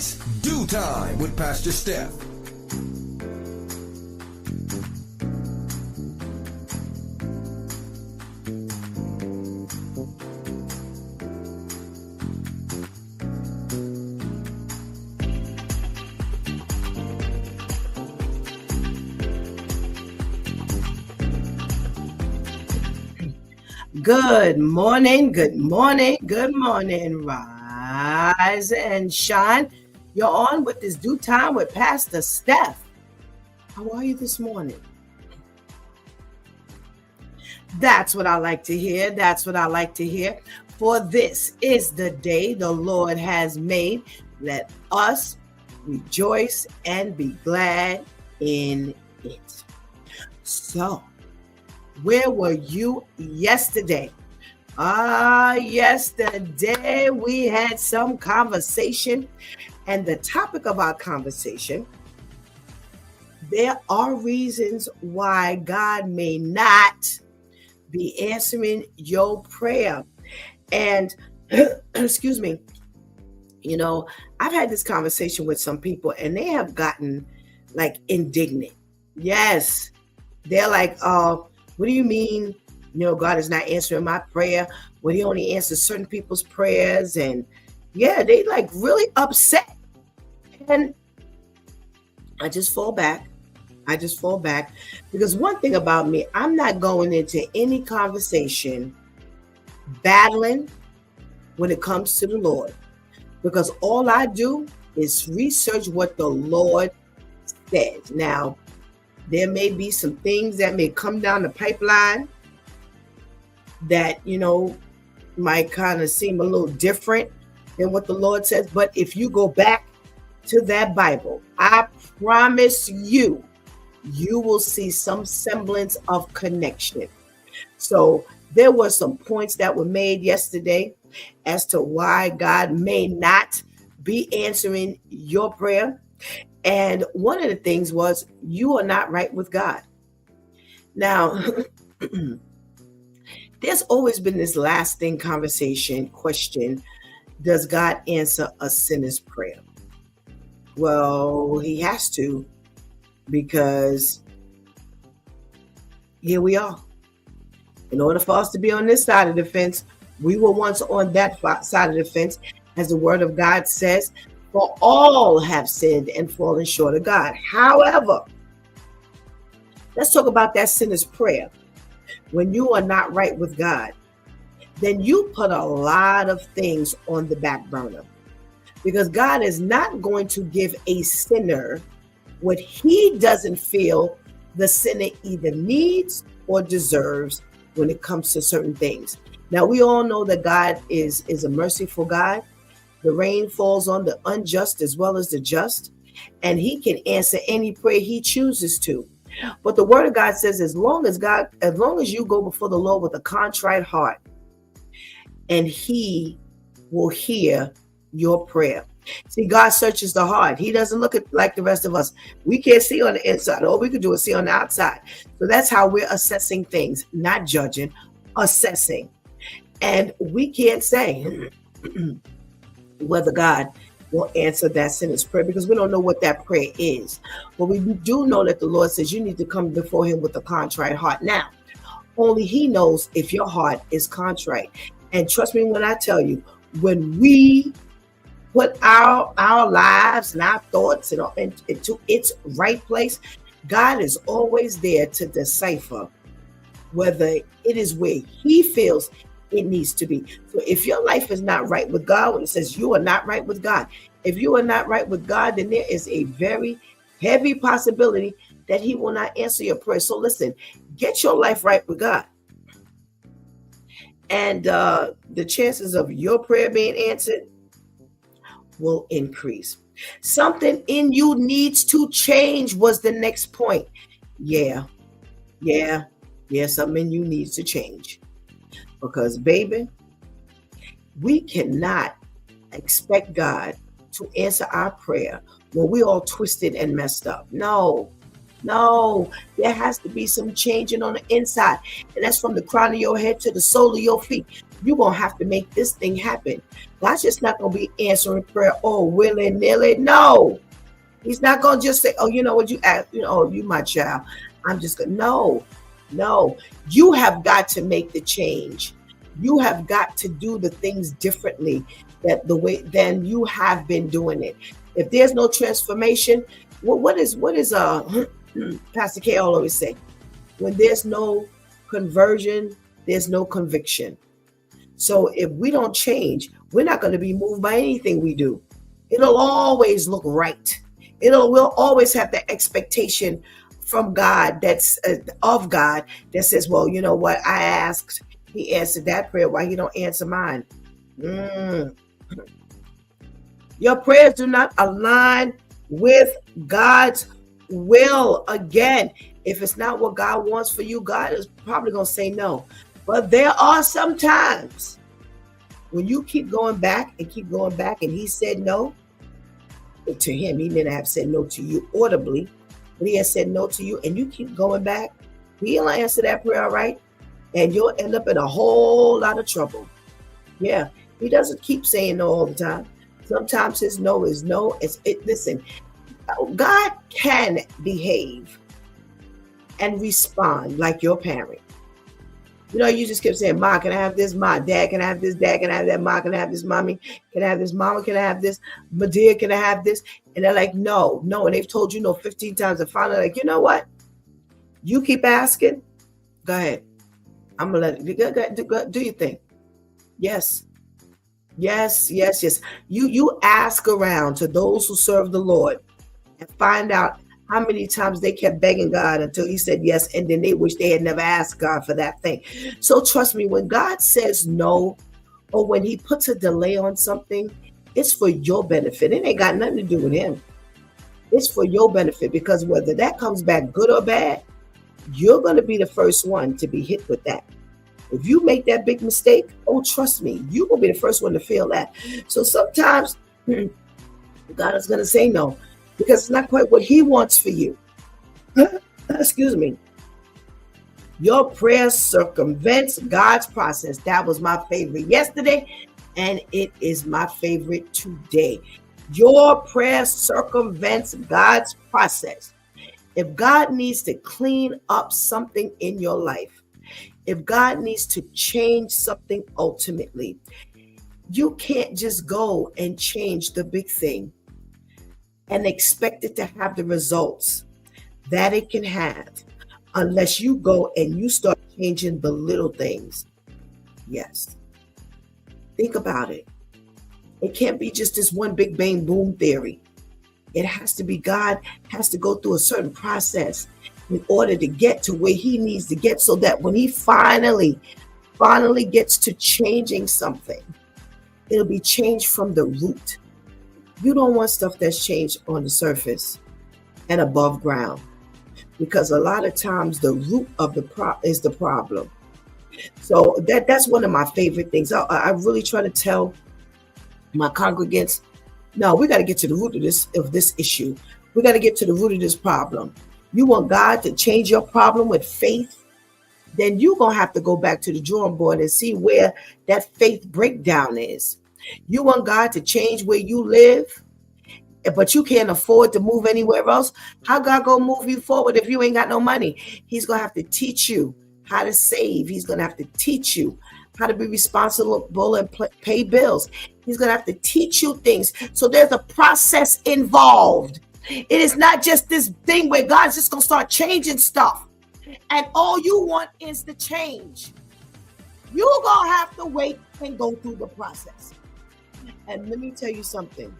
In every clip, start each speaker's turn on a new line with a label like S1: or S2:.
S1: It's Do Time with Pastor Steph.
S2: Good morning, good morning, good morning. Rise and shine. You're on with this Due Time with Pastor Steph. How are you this morning? That's what I like to hear. That's what I like to hear. For this is the day the Lord has made. Let us rejoice and be glad in it. So, where were you yesterday? Yesterday we had some conversation, and the topic of our conversation, there are reasons why God may not be answering your prayer. And excuse me, I've had this conversation with some people and they have gotten like indignant. Yes, they're like, what do you mean, God is not answering my prayer when he only answers certain people's prayers? And yeah, they like really upset. And I just fall back because one thing about me, I'm not going into any conversation battling when it comes to the Lord, because all I do is research what the Lord says. Now, there may be some things that may come down the pipeline that, might kind of seem a little different than what the Lord says. But if you go back to that Bible, I promise you, you will see some semblance of connection. So there were some points that were made yesterday as to why God may not be answering your prayer. And one of the things was, you are not right with God. Now, there's always been this lasting conversation question: does God answer a sinner's prayer? Well, he has to, because here we are. In order for us to be on this side of the fence, we were once on that side of the fence, as the word of God says, for all have sinned and fallen short of God. However, let's talk about that sinner's prayer. When you are not right with God, then you put a lot of things on the back burner, because God is not going to give a sinner what he doesn't feel the sinner either needs or deserves when it comes to certain things. Now, we all know that God is a merciful God. The rain falls on the unjust as well as the just, and he can answer any prayer he chooses to. But the word of God says, as long as you go before the Lord with a contrite heart, and he will hear your prayer. See, God searches the heart. He doesn't look at like the rest of us. We can't see on the inside. All we can do is see on the outside. So that's how we're assessing things, not judging, assessing. And we can't say whether God will answer that sinner's prayer, because we don't know what that prayer is. But we do know that the Lord says you need to come before him with a contrite heart. Now, only he knows if your heart is contrite. And trust me when I tell you, when we put our lives and our thoughts into its right place, God is always there to decipher whether it is where he feels it needs to be. So if your life is not right with God, when it says you are not right with God, if you are not right with God, then there is a very heavy possibility that he will not answer your prayer. So listen, get your life right with God, and the chances of your prayer being answered will increase. Something in you needs to change was the next point. Yeah, something in you needs to change. Because, baby, we cannot expect God to answer our prayer when we all twisted and messed up. No, there has to be some changing on the inside. And that's from the crown of your head to the sole of your feet. You're going to have to make this thing happen. God's just not going to be answering prayer, oh, willy-nilly. No. He's not going to just say, oh, you know what, you ask, oh, you my child. I'm just going to, no. You have got to make the change. You have got to do the things differently than you have been doing it. If there's no transformation, what is Pastor K always say? When there's no conversion, there's no conviction. So if we don't change, we're not going to be moved by anything we do. It'll always look right. We'll always have the expectation from God that's of God that says, well, you know what? I asked, he answered that prayer. Why he don't answer mine? Your prayers do not align with God's will. Again, if it's not what God wants for you, God is probably going to say no. But there are some times when you keep going back and he said no to him. He may not have said no to you audibly, but he has said no to you, and you keep going back. He'll answer that prayer, all right? And you'll end up in a whole lot of trouble. Yeah, he doesn't keep saying no all the time. Sometimes his no is no. Listen, God can behave and respond like your parent. You know, you just kept saying, Ma, can I have this? Ma, Dad, can I have this? Dad, can I have that? Ma, can I have this? Mommy, can I have this? Mama, can I have this? My dear, can I have this? And they're like, no. And they've told you no 15 times. And finally, like, you know what? You keep asking. Go ahead. I'm going to let you go, do your thing. Yes. You ask around to those who serve the Lord and find out how many times they kept begging God until he said yes, and then they wish they had never asked God for that thing. So trust me, when God says no, or when he puts a delay on something, it's for your benefit. It ain't got nothing to do with him. It's for your benefit, because whether that comes back good or bad, you're going to be the first one to be hit with that. If you make that big mistake, oh, trust me, you will be the first one to feel that. So sometimes God is going to say no, because it's not quite what he wants for you. Excuse me. Your prayer circumvents God's process. That was my favorite yesterday, and it is my favorite today. Your prayer circumvents God's process. If God needs to clean up something in your life, if God needs to change something ultimately, you can't just go and change the big thing and expect it to have the results that it can have unless you go and you start changing the little things. Yes. Think about it. It can't be just this one big bang boom theory. It has to be, God has to go through a certain process in order to get to where he needs to get, so that when he finally gets to changing something, it'll be changed from the root. You don't want stuff that's changed on the surface and above ground, because a lot of times the root of is the problem. So that's one of my favorite things. I really try to tell my congregants, no, we got to get to the root of this issue. We got to get to the root of this problem. You want God to change your problem with faith, then you're going to have to go back to the drawing board and see where that faith breakdown is. You want God to change where you live, but you can't afford to move anywhere else. How God going to move you forward if you ain't got no money? He's going to have to teach you how to save. He's going to have to teach you how to be responsible and pay bills. He's going to have to teach you things. So there's a process involved. It is not just this thing where God's just going to start changing stuff and all you want is the change. You're going to have to wait and go through the process. And let me tell you something.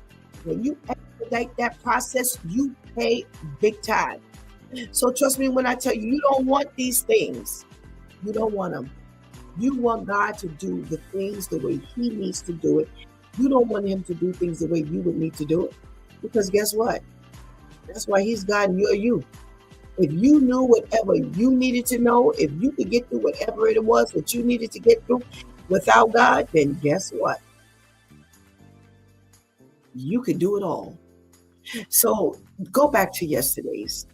S2: When you expedite that process, you pay big time. So trust me when I tell you, you don't want these things. You don't want them. You want God to do the things the way he needs to do it. You don't want him to do things the way you would need to do it. Because guess what? That's why he's God and you're you. If you knew whatever you needed to know, if you could get through whatever it was that you needed to get through without God, then guess what? You can do it all. So go back to yesterday's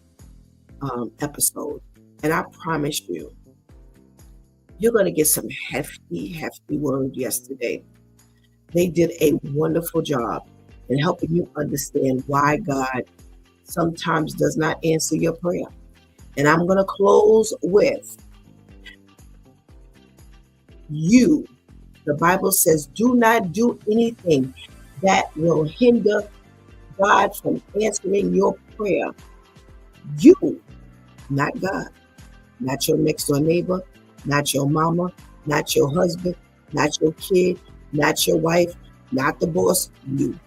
S2: episode, and I promise you, You're going to get some hefty word yesterday. They did a wonderful job in helping you understand why God sometimes does not answer your prayer. And I'm going to close with you. The Bible says, do not do anything that will hinder God from answering your prayer. You, not God, not your next door neighbor, not your mama, not your husband, not your kid, not your wife, not the boss, you.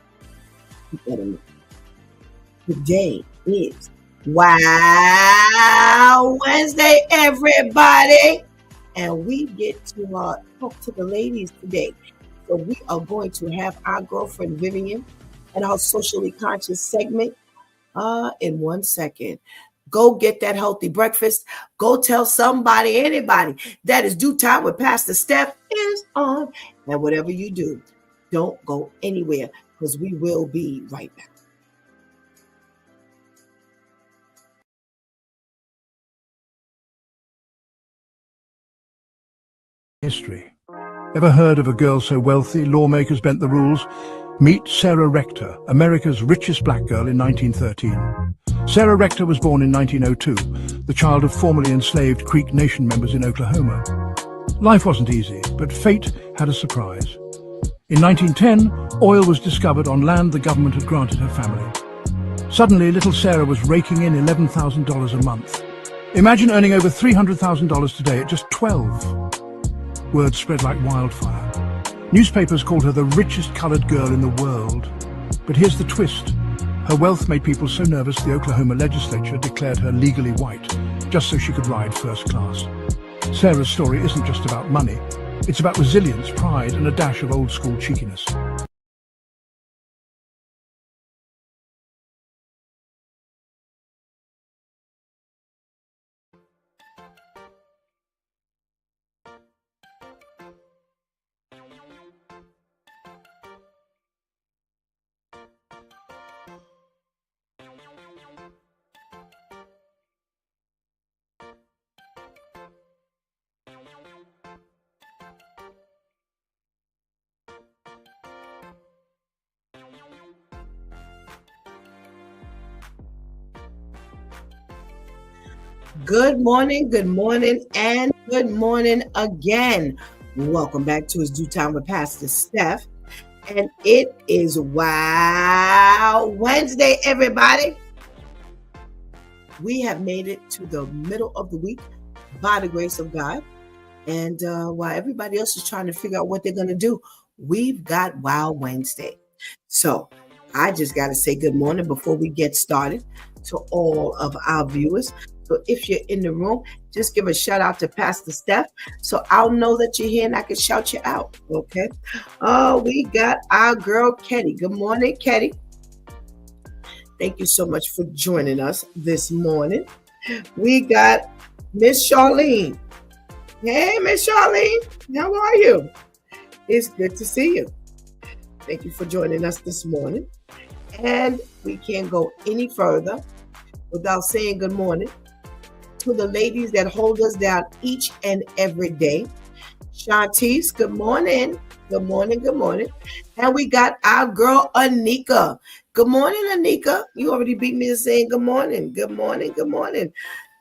S2: Today is Wow Wednesday, everybody. And we get to talk to the ladies today. So we are going to have our girlfriend Vivian and our socially conscious segment in 1 second. Go get that healthy breakfast. Go tell somebody, anybody, that is due time with Pastor Steph is on. And whatever you do, don't go anywhere because we will be right back.
S3: History. Ever heard of a girl so wealthy, lawmakers bent the rules? Meet Sarah Rector, America's richest black girl in 1913. Sarah Rector was born in 1902, the child of formerly enslaved Creek Nation members in Oklahoma. Life wasn't easy, but fate had a surprise. In 1910, oil was discovered on land the government had granted her family. Suddenly, little Sarah was raking in $11,000 a month. Imagine earning over $300,000 today at just 12. Word spread like wildfire. Newspapers called her the richest colored girl in the world. But here's the twist. Her wealth made people so nervous the Oklahoma legislature declared her legally white, just so she could ride first class. Sarah's story isn't just about money. It's about resilience, pride, and a dash of old-school cheekiness.
S2: Good morning, and good morning again. Welcome back to His Due Time with Pastor Steph. And it is Wow Wednesday, everybody. We have made it to the middle of the week by the grace of God. And while everybody else is trying to figure out what they're going to do, we've got Wow Wednesday. So I just got to say good morning before we get started to all of our viewers. So if you're in the room, just give a shout out to Pastor Steph so I'll know that you're here and I can shout you out. Okay. We got our girl, Ketty. Good morning, Ketty. Thank you so much for joining us this morning. We got Miss Charlene. Hey, Miss Charlene. How are you? It's good to see you. Thank you for joining us this morning. And we can't go any further without saying good morning to the ladies that hold us down each and every day. Shantice, good morning. Good morning, good morning. And we got our girl, Anika. Good morning, Anika. You already beat me to saying good morning. Good morning, good morning.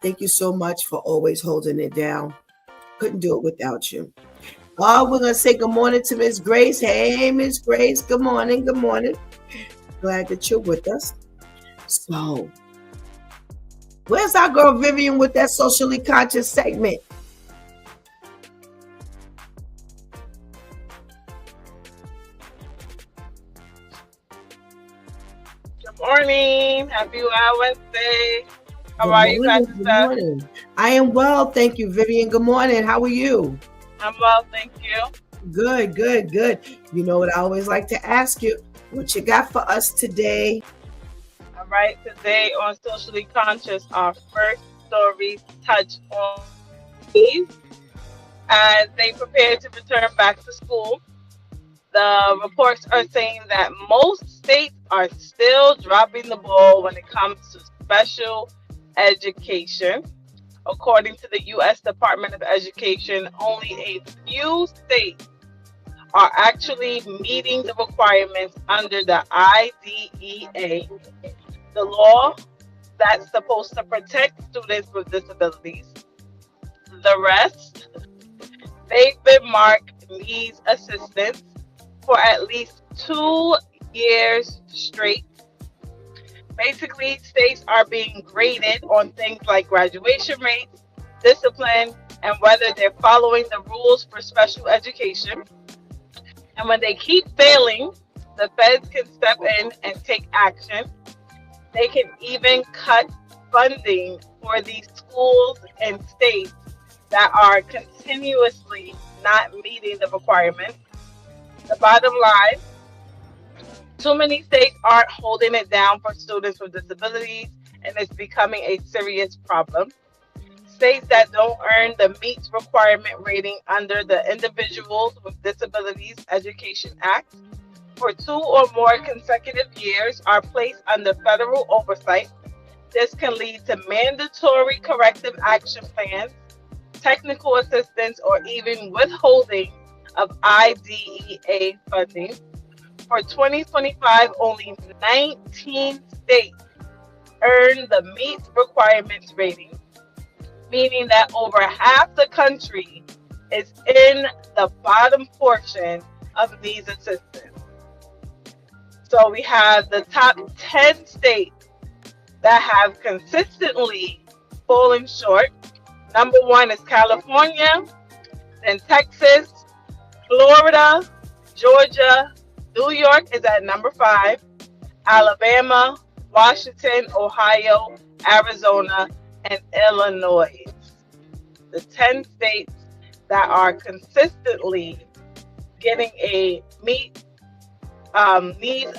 S2: Thank you so much for always holding it down. Couldn't do it without you. We're going to say good morning to Miss Grace. Hey, Miss Grace. Good morning, good morning. Glad that you're with us. So, where's our girl Vivian with that socially conscious segment?
S4: Good morning. Happy Wow Wednesday. How are you, Pastor Steph?
S2: I am well, thank you, Vivian. Good morning. How are you?
S4: I'm well, thank you.
S2: Good, good, good. You know what I always like to ask you? What you got for us today?
S4: All right, today on Socially Conscious, our first stories touch on these as they prepare to return back to school. The reports are saying that most states are still dropping the ball when it comes to special education. According to the U.S. Department of Education, only a few states are actually meeting the requirements under the IDEA, the law that's supposed to protect students with disabilities. The rest, they've been marked needs assistance for at least 2 years straight. Basically, states are being graded on things like graduation rates, discipline, and whether they're following the rules for special education. And when they keep failing, the feds can step in and take action. They can even cut funding for these schools and states that are continuously not meeting the requirements. The bottom line, too many states aren't holding it down for students with disabilities, and it's becoming a serious problem. States that don't earn the meets requirement rating under the Individuals with Disabilities Education Act for 2 or more consecutive years are placed under federal oversight. This can lead to mandatory corrective action plans, technical assistance, or even withholding of IDEA funding. For 2025, only 19 states earned the meets requirements rating, meaning that over half the country is in the bottom portion of these assistance. So we have the top 10 states that have consistently fallen short. Number 1 is California, then Texas, Florida, Georgia, New York is at number 5, Alabama, Washington, Ohio, Arizona, and Illinois. The 10 states that are consistently getting a needs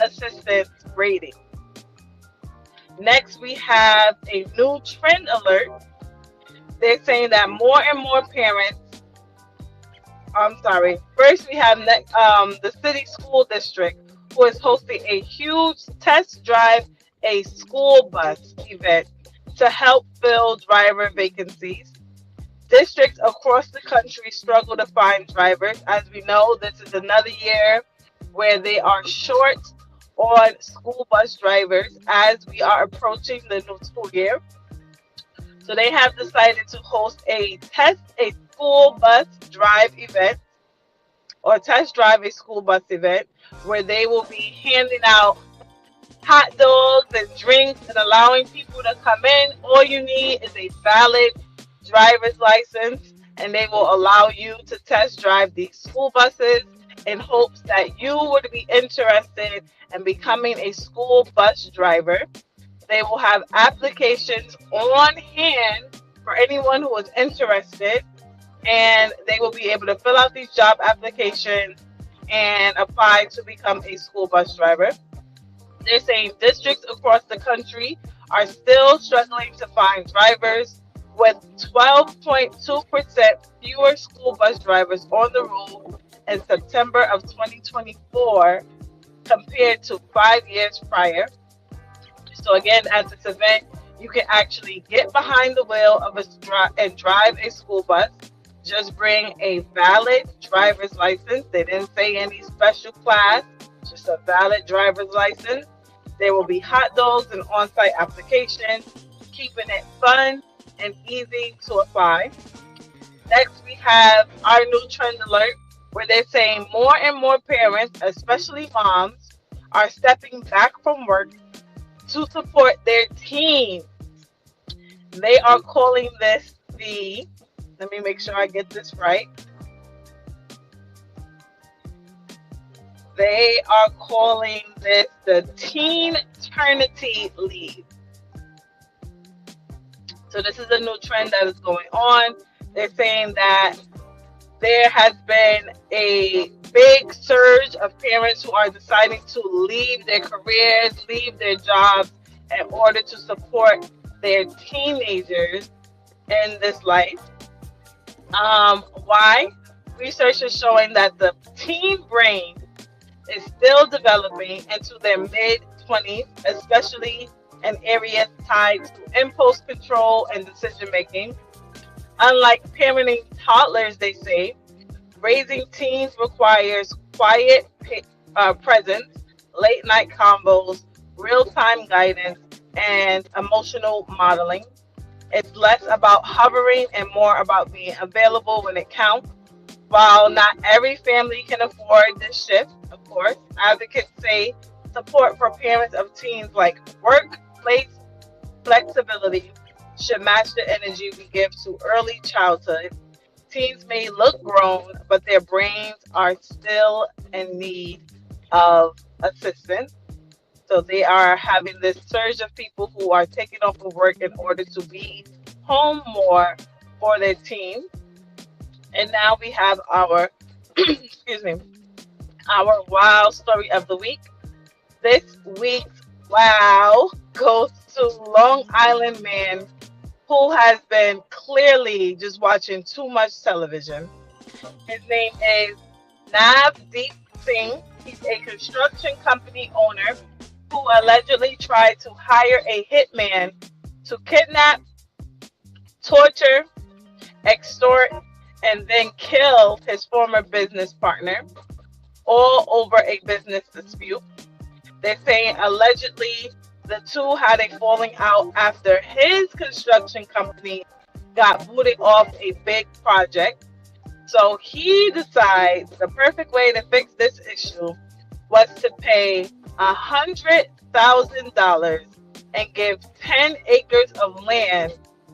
S4: assistance rating. Next, we have a new trend alert. They're saying that more and more parents, first we have the city school district, who is hosting a huge test drive a school bus event to help fill driver vacancies. Districts across the country struggle to find drivers. As we know, this is another year where they are short on school bus drivers as we are approaching the new school year. So they have decided to host a school bus drive event, or test drive a school bus event, where they will be handing out hot dogs and drinks and allowing people to come in. All you need is a valid driver's license, and they will allow you to test drive these school buses in hopes that you would be interested in becoming a school bus driver. They will have applications on hand for anyone who is interested, and they will be able to fill out these job applications and apply to become a school bus driver. They're saying districts across the country are still struggling to find drivers, with 12.2% fewer school bus drivers on the road in September of 2024 compared to 5 years prior. So again, at this event, you can actually get behind the wheel of and drive a school bus. Just bring a valid driver's license. They didn't say any special class, just a valid driver's license. There will be hot dogs and on-site applications, keeping it fun and easy to apply. Next, we have our new trend alert, where they're saying more and more parents, especially moms, are stepping back from work to support their teens. They are calling this let me make sure I get this right. They are calling this the teen-ternity leave. So this is a new trend that is going on. They're saying that there has been a big surge of parents who are deciding to leave their careers, leave their jobs in order to support their teenagers in this life. Why? Research is showing that the teen brain is still developing into their mid-20s, especially in areas tied to impulse control and decision making. Unlike parenting toddlers, they say, raising teens requires quiet presence, late night combos, real time guidance, and emotional modeling. It's less about hovering and more about being available when it counts. While not every family can afford this shift, of course, advocates say support for parents of teens like workplace flexibility should match the energy we give to early childhood. Teens may look grown, but their brains are still in need of assistance. So they are having this surge of people who are taking off of work in order to be home more for their teens. And now we have our excuse me, our wow story of the week. This week's wow goes to Long Island man who has been clearly just watching too much television. His name is Navdeep Singh. He's a construction company owner who allegedly tried to hire a hitman to kidnap, torture, extort, and then kill his former business partner, all over a business dispute. They're saying allegedly the two had a falling out after his construction company got booted off a big project. So he decides the perfect way to fix this issue was to pay $100,000 and give 10 acres of land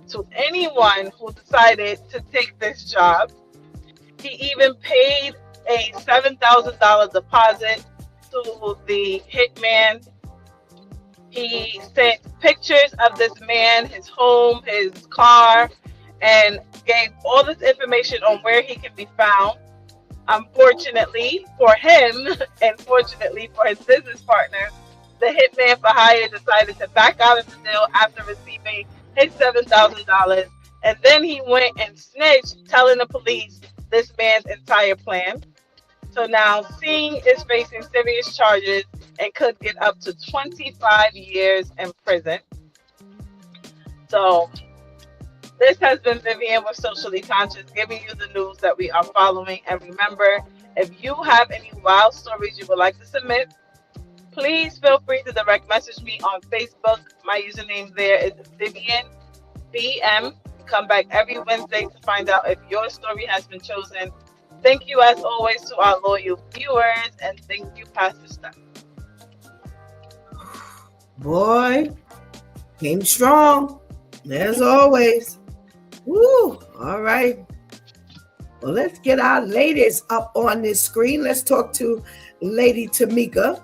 S4: to anyone who decided to take this job. He even paid a $7,000 deposit to the hitman. He sent pictures of this man, his home, his car, and gave all this information on where he can be found. Unfortunately for him, and fortunately for his business partner, the hitman for hire decided to back out of the deal after receiving his $7,000. And then he went and snitched, telling the police this man's entire plan. So now Singh is facing serious charges and could get up to 25 years in prison. So this has been Vivian with Socially Conscious, giving you the news that we are following. And remember, if you have any wild stories you would like to submit, please feel free to direct message me on Facebook. My username there is Vivian BM. Come back every Wednesday to find out if your story has been chosen. Thank you, as always, to our loyal viewers, and thank you, Pastor Steph.
S2: Boy, came strong, as always. Woo! All right. Well, let's get our ladies up on this screen. Let's talk to Lady Tamika.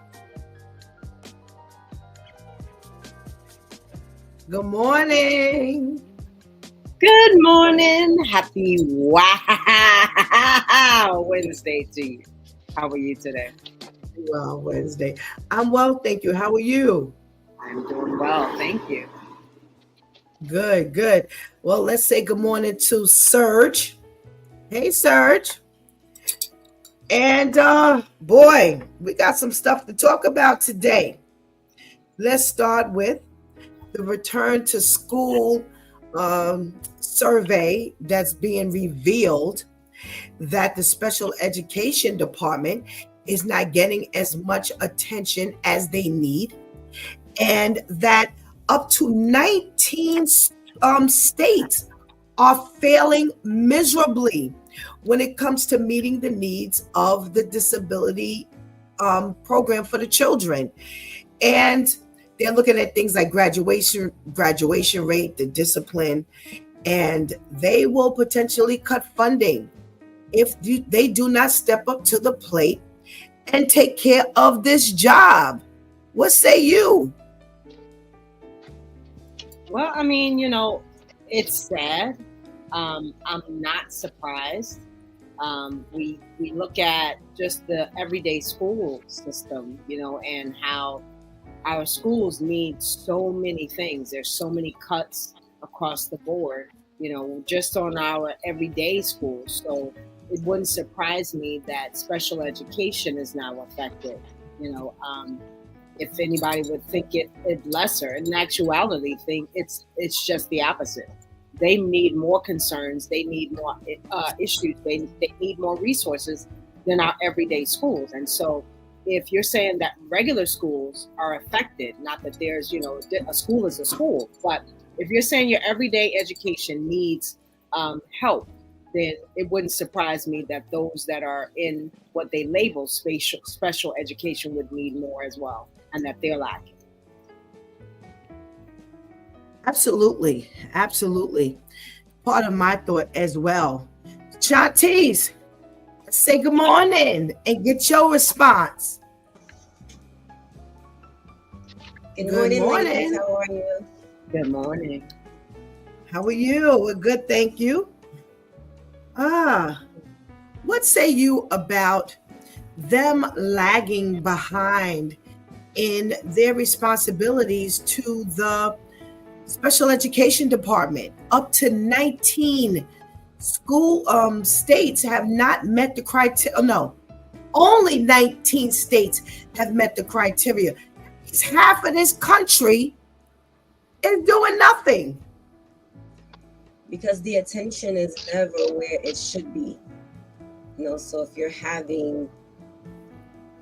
S2: Good morning.
S5: Good morning. Happy wow Wednesday to you. How are you today?
S2: Well, Wednesday. I'm well, thank you. How are you?
S5: I'm doing well, thank you.
S2: Good, good. Well, let's say good morning to Serge. Hey, Serge. And boy, we got some stuff to talk about today. Let's start with the return to school survey that's being revealed that the special education department is not getting as much attention as they need, and that up to 19 states are failing miserably when it comes to meeting the needs of the disability program for the children. And they're looking at things like graduation rate, the discipline, and they will potentially cut funding if they do not step up to the plate and take care of this job. What say you?
S5: Well, I mean, it's sad. I'm not surprised. We look at just the everyday school system, and how our schools need so many things. There's so many cuts across the board, just on our everyday schools. So it wouldn't surprise me that special education is now affected. If anybody would think it lesser, in actuality, think it's just the opposite. they need more concerns, they need more issues, they need more resources than our everyday schools. And so if you're saying that regular schools are affected, not that there's, a school is a school, but if you're saying your everyday education needs help, then it wouldn't surprise me that those that are in what they label special education would need more as well, and that they're lacking.
S2: Absolutely. Absolutely. Part of my thought as well. Chantice, say good morning and get your response.
S6: Good
S2: Good
S6: morning,
S2: morning.
S6: ladies. How are you?
S5: Good morning.
S2: How are you? We're good, thank you. What say you about them lagging behind in their responsibilities to the special education department? Up to 19 school states have not met the criteria. No, only 19 states have met the criteria. It's half of this country is doing nothing.
S6: Because the attention is never where it should be. So if you're having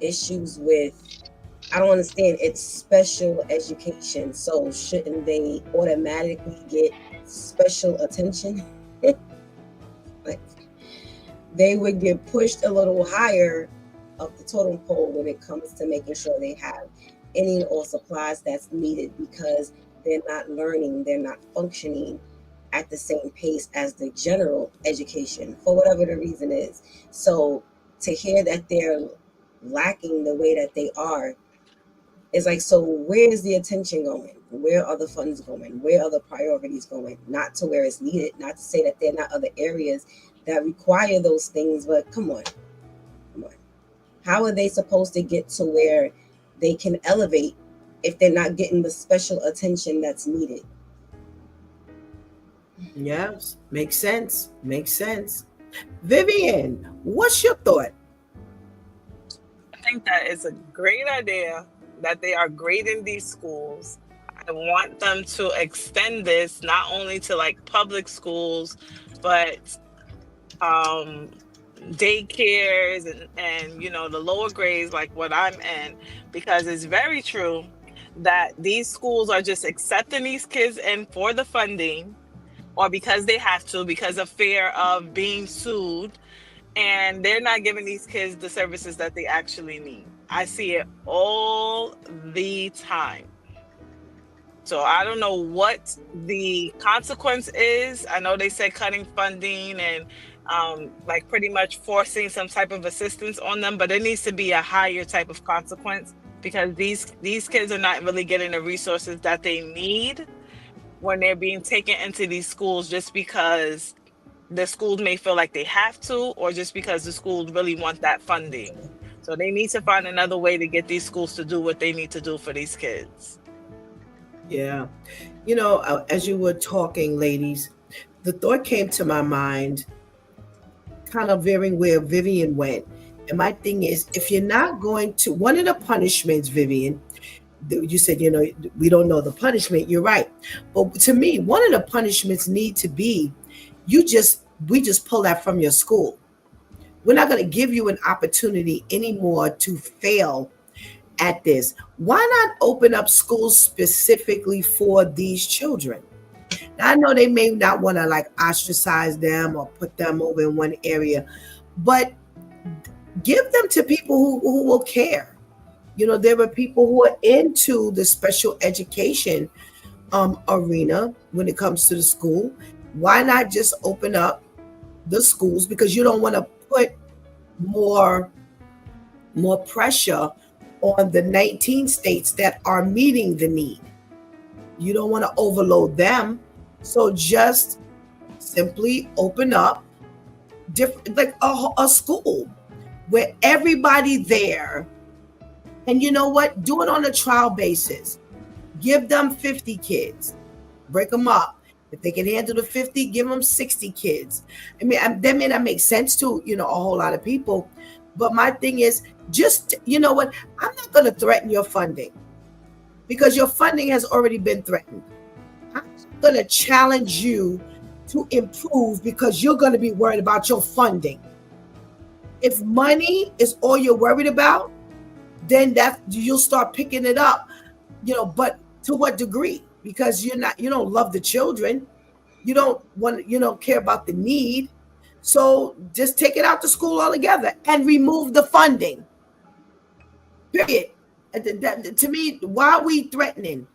S6: issues with, I don't understand, it's special education. So shouldn't they automatically get special attention? Like, they would get pushed a little higher up the totem pole when it comes to making sure they have any and all supplies that's needed, because they're not learning, they're not functioning at the same pace as the general education, for whatever the reason is. So to hear that they're lacking the way that they are is like, so where is the attention going? Where are the funds going? Where are the priorities going? Not to where it's needed, not to say that there are not other areas that require those things, but come on. How are they supposed to get to where they can elevate if they're not getting the special attention that's needed?
S2: Yes, makes sense. Makes sense. Vivian, what's your thought?
S4: I think that is a great idea that they are grading these schools. I want them to extend this not only to like public schools, but daycares and the lower grades like what I'm in, because it's very true that these schools are just accepting these kids in for the funding, or because they have to, because of fear of being sued, and they're not giving these kids the services that they actually need. I see it all the time. So I don't know what the consequence is. I know they said cutting funding and like pretty much forcing some type of assistance on them, but there needs to be a higher type of consequence, because these kids are not really getting the resources that they need when they're being taken into these schools just because the schools may feel like they have to, or just because the schools really want that funding. So they need to find another way to get these schools to do what they need to do for these kids.
S2: Yeah. As you were talking, ladies, the thought came to my mind, kind of veering where Vivian went. And my thing is, if you're not going to, one of the punishments, Vivian, you said, we don't know the punishment. You're right. But to me, one of the punishments need to be, we just pull that from your school. We're not going to give you an opportunity anymore to fail at this. Why not open up schools specifically for these children? Now, I know they may not want to like ostracize them or put them over in one area, but give them to people who will care. There are people who are into the special education arena when it comes to the school. Why not just open up the schools? Because you don't want to put more pressure on the 19 states that are meeting the need. You don't want to overload them. So just simply open up different, like a school where everybody there, and you know what? Do it on a trial basis. Give them 50 kids. Break them up. If they can handle the 50, give them 60 kids. I mean, that may not make sense to, a whole lot of people. But my thing is, just, I'm not going to threaten your funding, because your funding has already been threatened. I'm going to challenge you to improve because you're going to be worried about your funding. If money is all you're worried about, then that you'll start picking it up, but to what degree? Because you don't love the children. You don't care about the need. So just take it out to school altogether and remove the funding. Period. To me, why are we threatening?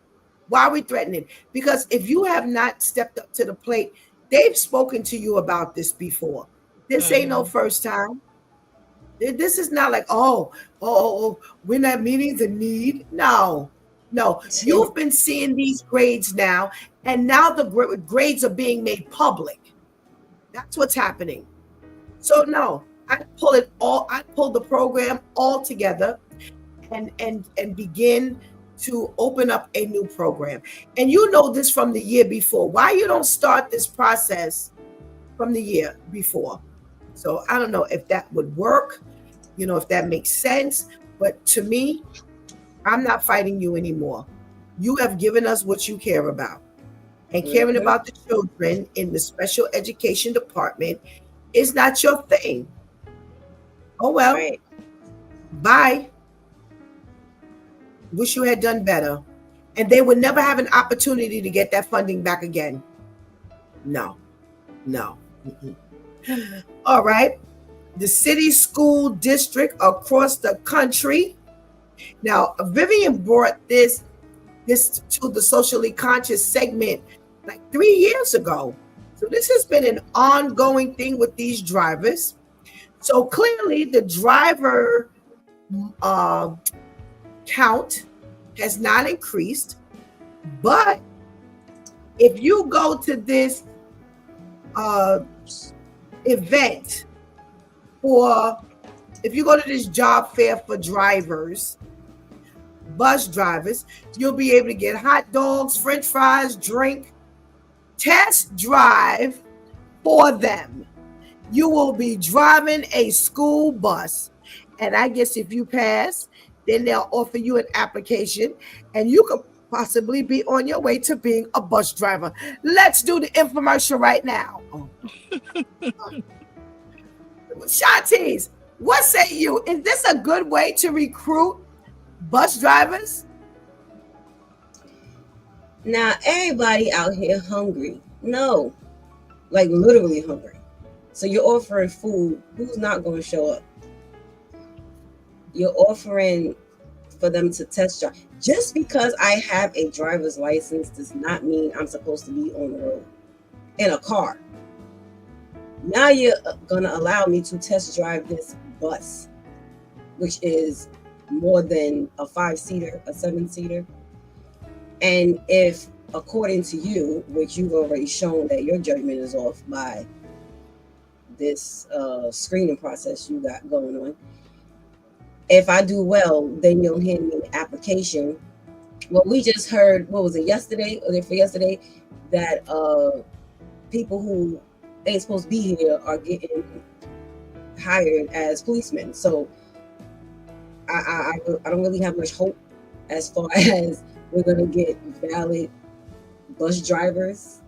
S2: Why are we threatening? Because if you have not stepped up to the plate, they've spoken to you about this before. This ain't no first time. This is not like, we're not meeting the need. No, you've been seeing these grades now, and now the grades are being made public. That's what's happening. So no, I pull the program all together and begin to open up a new program. And you know this from the year before. Why you don't start this process from the year before? So I don't know if that would work, if that makes sense. But to me, I'm not fighting you anymore. You have given us what you care about. And caring about the children in the special education department is not your thing. Oh, well.
S6: Right.
S2: Bye. Wish you had done better. And they would never have an opportunity to get that funding back again. No. All right. The city school district across the country. Now, Vivian brought this to the socially conscious segment like 3 years ago. So this has been an ongoing thing with these drivers. So clearly the driver count has not increased. But if you go to this event if you go to this job fair for drivers, bus drivers, you'll be able to get hot dogs, french fries, drink, test drive for them. You will be driving a school bus. And I guess if you pass, then they'll offer you an application and you could possibly be on your way to being a bus driver. Let's do the infomercial right now. Shantice, what say you? Is this a good way to recruit bus drivers?
S6: Now, everybody out here hungry. No, like literally hungry. So you're offering food. Who's not going to show up? You're offering for them to test drive. Just because I have a driver's license does not mean I'm supposed to be on the road in a car. Now you're going to allow me to test drive this bus, which is more than a 5-seater, a 7-seater. And if, according to you, which you've already shown that your judgment is off by this screening process you got going on, if I do well, then you'll hand me an application. Well, we just heard, what was it, yesterday, or for yesterday, that people who ain't supposed to be here are getting hired as policemen. So I don't really have much hope as far as we're going to get valid bus drivers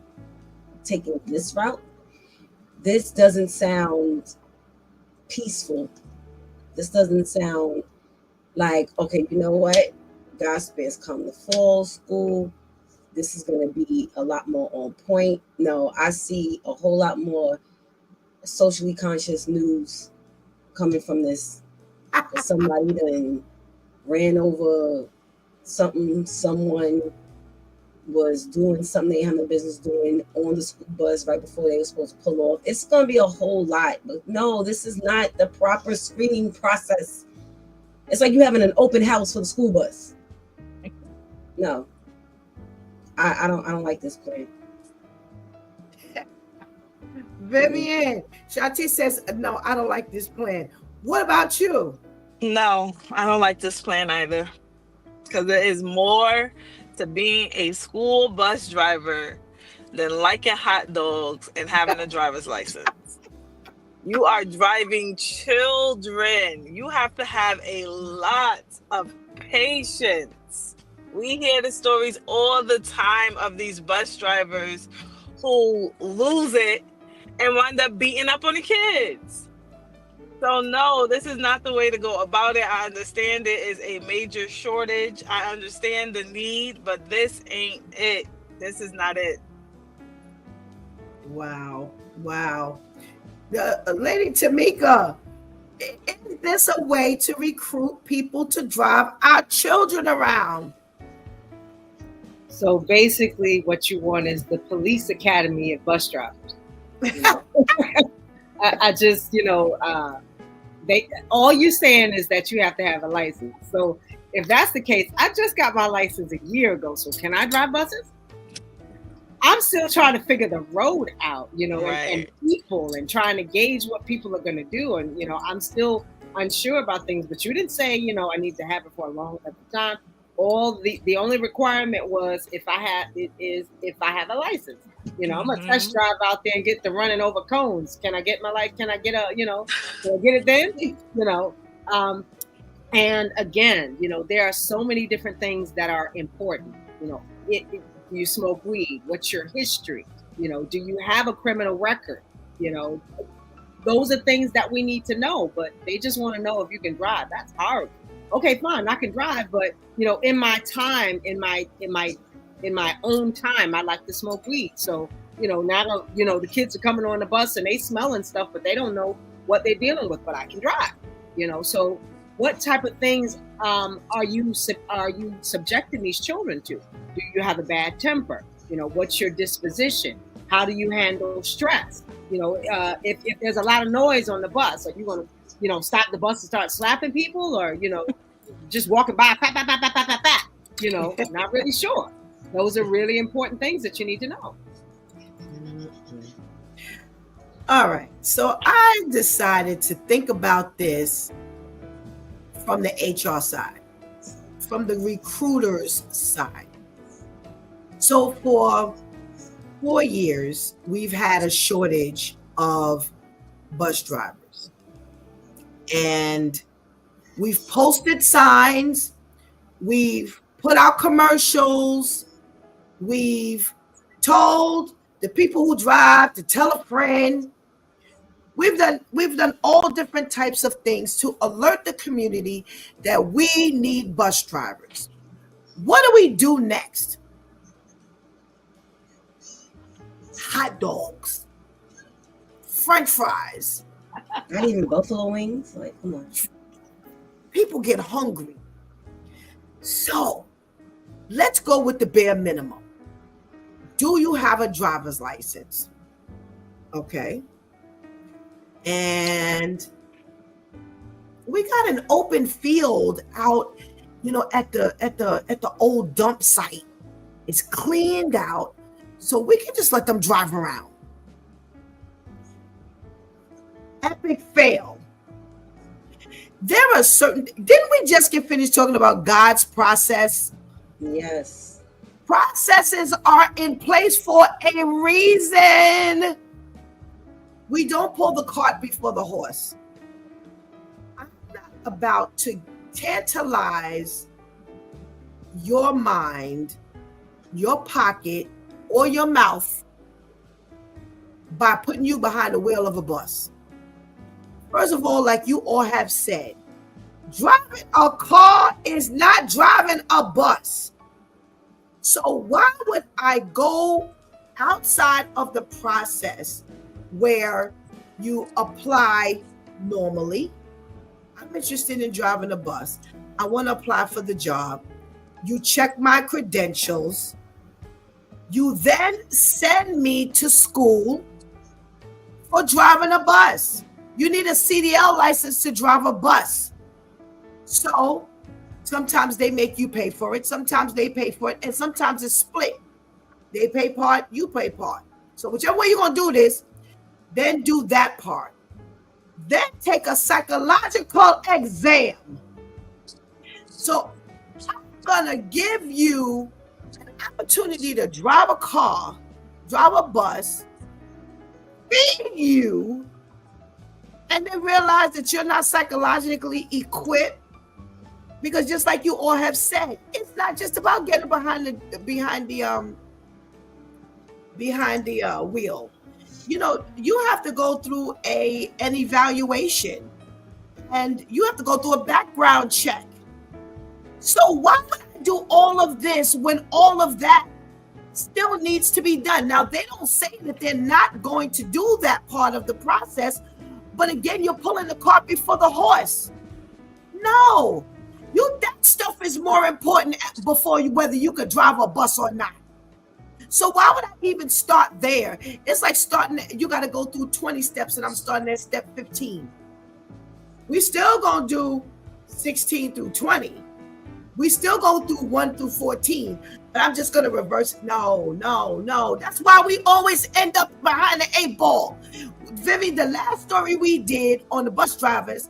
S6: taking this route. This doesn't sound peaceful. This doesn't sound like, okay, you know what? Gospel has come to fall school. This is going to be a lot more on point. No, I see a whole lot more socially conscious news coming from this. Somebody done ran over something, someone was doing something they have no business doing on the school bus right before they were supposed to pull off. It's going to be a whole lot. But no, this is not the proper screening process. It's like you having an open house for the school bus. No. I don't like this plan.
S2: Vivian, Shanti says, no, I don't like this plan. What about you?
S4: No, I don't like this plan either. Because there is more to being a school bus driver than liking hot dogs and having a driver's license. You are driving children. You have to have a lot of patience. We hear the stories all the time of these bus drivers who lose it and wind up beating up on the kids. So no, this is not the way to go about it. I understand it is a major shortage. I understand the need, but this ain't it. This is not it.
S2: Wow. Lady Tamika, is this a way to recruit people to drive our children around?
S5: So basically, what you want is the police academy of bus drivers. You know? I just, all you're saying is that you have to have a license. So if that's the case, I just got my license a year ago. So can I drive buses? I'm still trying to figure the road out, and people, and trying to gauge what people are going to do. And, I'm still unsure about things, but you didn't say, I need to have it for a long time. The only requirement was if I have a license. I'm gonna test drive out there and get the running over cones. Can I get can I get it then? And again, there are so many different things that are important. You smoke weed? What's your history? Do you have a criminal record? Those are things that we need to know, but they just want to know if you can drive. That's hard. Okay, fine, I can drive, but in my time, in my own time, I like to smoke weed. So now the kids are coming on the bus and they smelling stuff, but they don't know what they're dealing with. But I can drive. So what type of things are you subjecting these children to? Do you have a bad temper? What's your disposition? How do you handle stress? If there's a lot of noise on the bus, are you going to stop the bus and start slapping people, or just walking by, pat, pat, pat, pat, pat, pat, pat, not really sure. Those are really important things that you need to know.
S2: All right, so I decided to think about this from the HR side, from the recruiter's side. So for 4 years, we've had a shortage of bus drivers. And we've posted signs, we've put out commercials, we've told the people who drive to tell a friend. We've done all different types of things to alert the community that we need bus drivers. What do we do next? Hot dogs, French fries.
S6: Not even buffalo wings. Like, come on.
S2: People get hungry. So let's go with the bare minimum. Do you have a driver's license? Okay. And we got an open field out, at the old dump site. It's cleaned out, so we can just let them drive around. Epic fail. There are didn't we just get finished talking about God's process?
S6: Yes.
S2: Processes are in place for a reason. We don't pull the cart before the horse. I'm not about to tantalize your mind, your pocket, or your mouth by putting you behind the wheel of a bus. First of all, like you all have said, driving a car is not driving a bus. So why would I go outside of the process where you apply normally? I'm interested in driving a bus. I want to apply for the job. You check my credentials. You then send me to school for driving a bus. You need a CDL license to drive a bus. So sometimes they make you pay for it. Sometimes they pay for it. And sometimes it's split. They pay part, you pay part. So whichever way you're going to do this, then do that part. Then take a psychological exam. So I'm going to give you an opportunity to drive a car, drive a bus, feed you, and then realize that you're not psychologically equipped. Because just like you all have said, it's not just about getting behind the behind the wheel. You know, you have to go through an evaluation, and you have to go through a background check. So why would I do all of this when all of that still needs to be done? Now, they don't say that they're not going to do that part of the process, but again, you're pulling the cart before the horse. No, that stuff is more important before whether you could drive a bus or not. So why would I even start there? It's like starting, you got to go through 20 steps, and I'm starting at step 15. We still gonna do 16 through 20. We still go through 1 through 14, but I'm just gonna reverse it. No. That's why we always end up behind the 8 ball. Vivian, the last story we did on the bus drivers,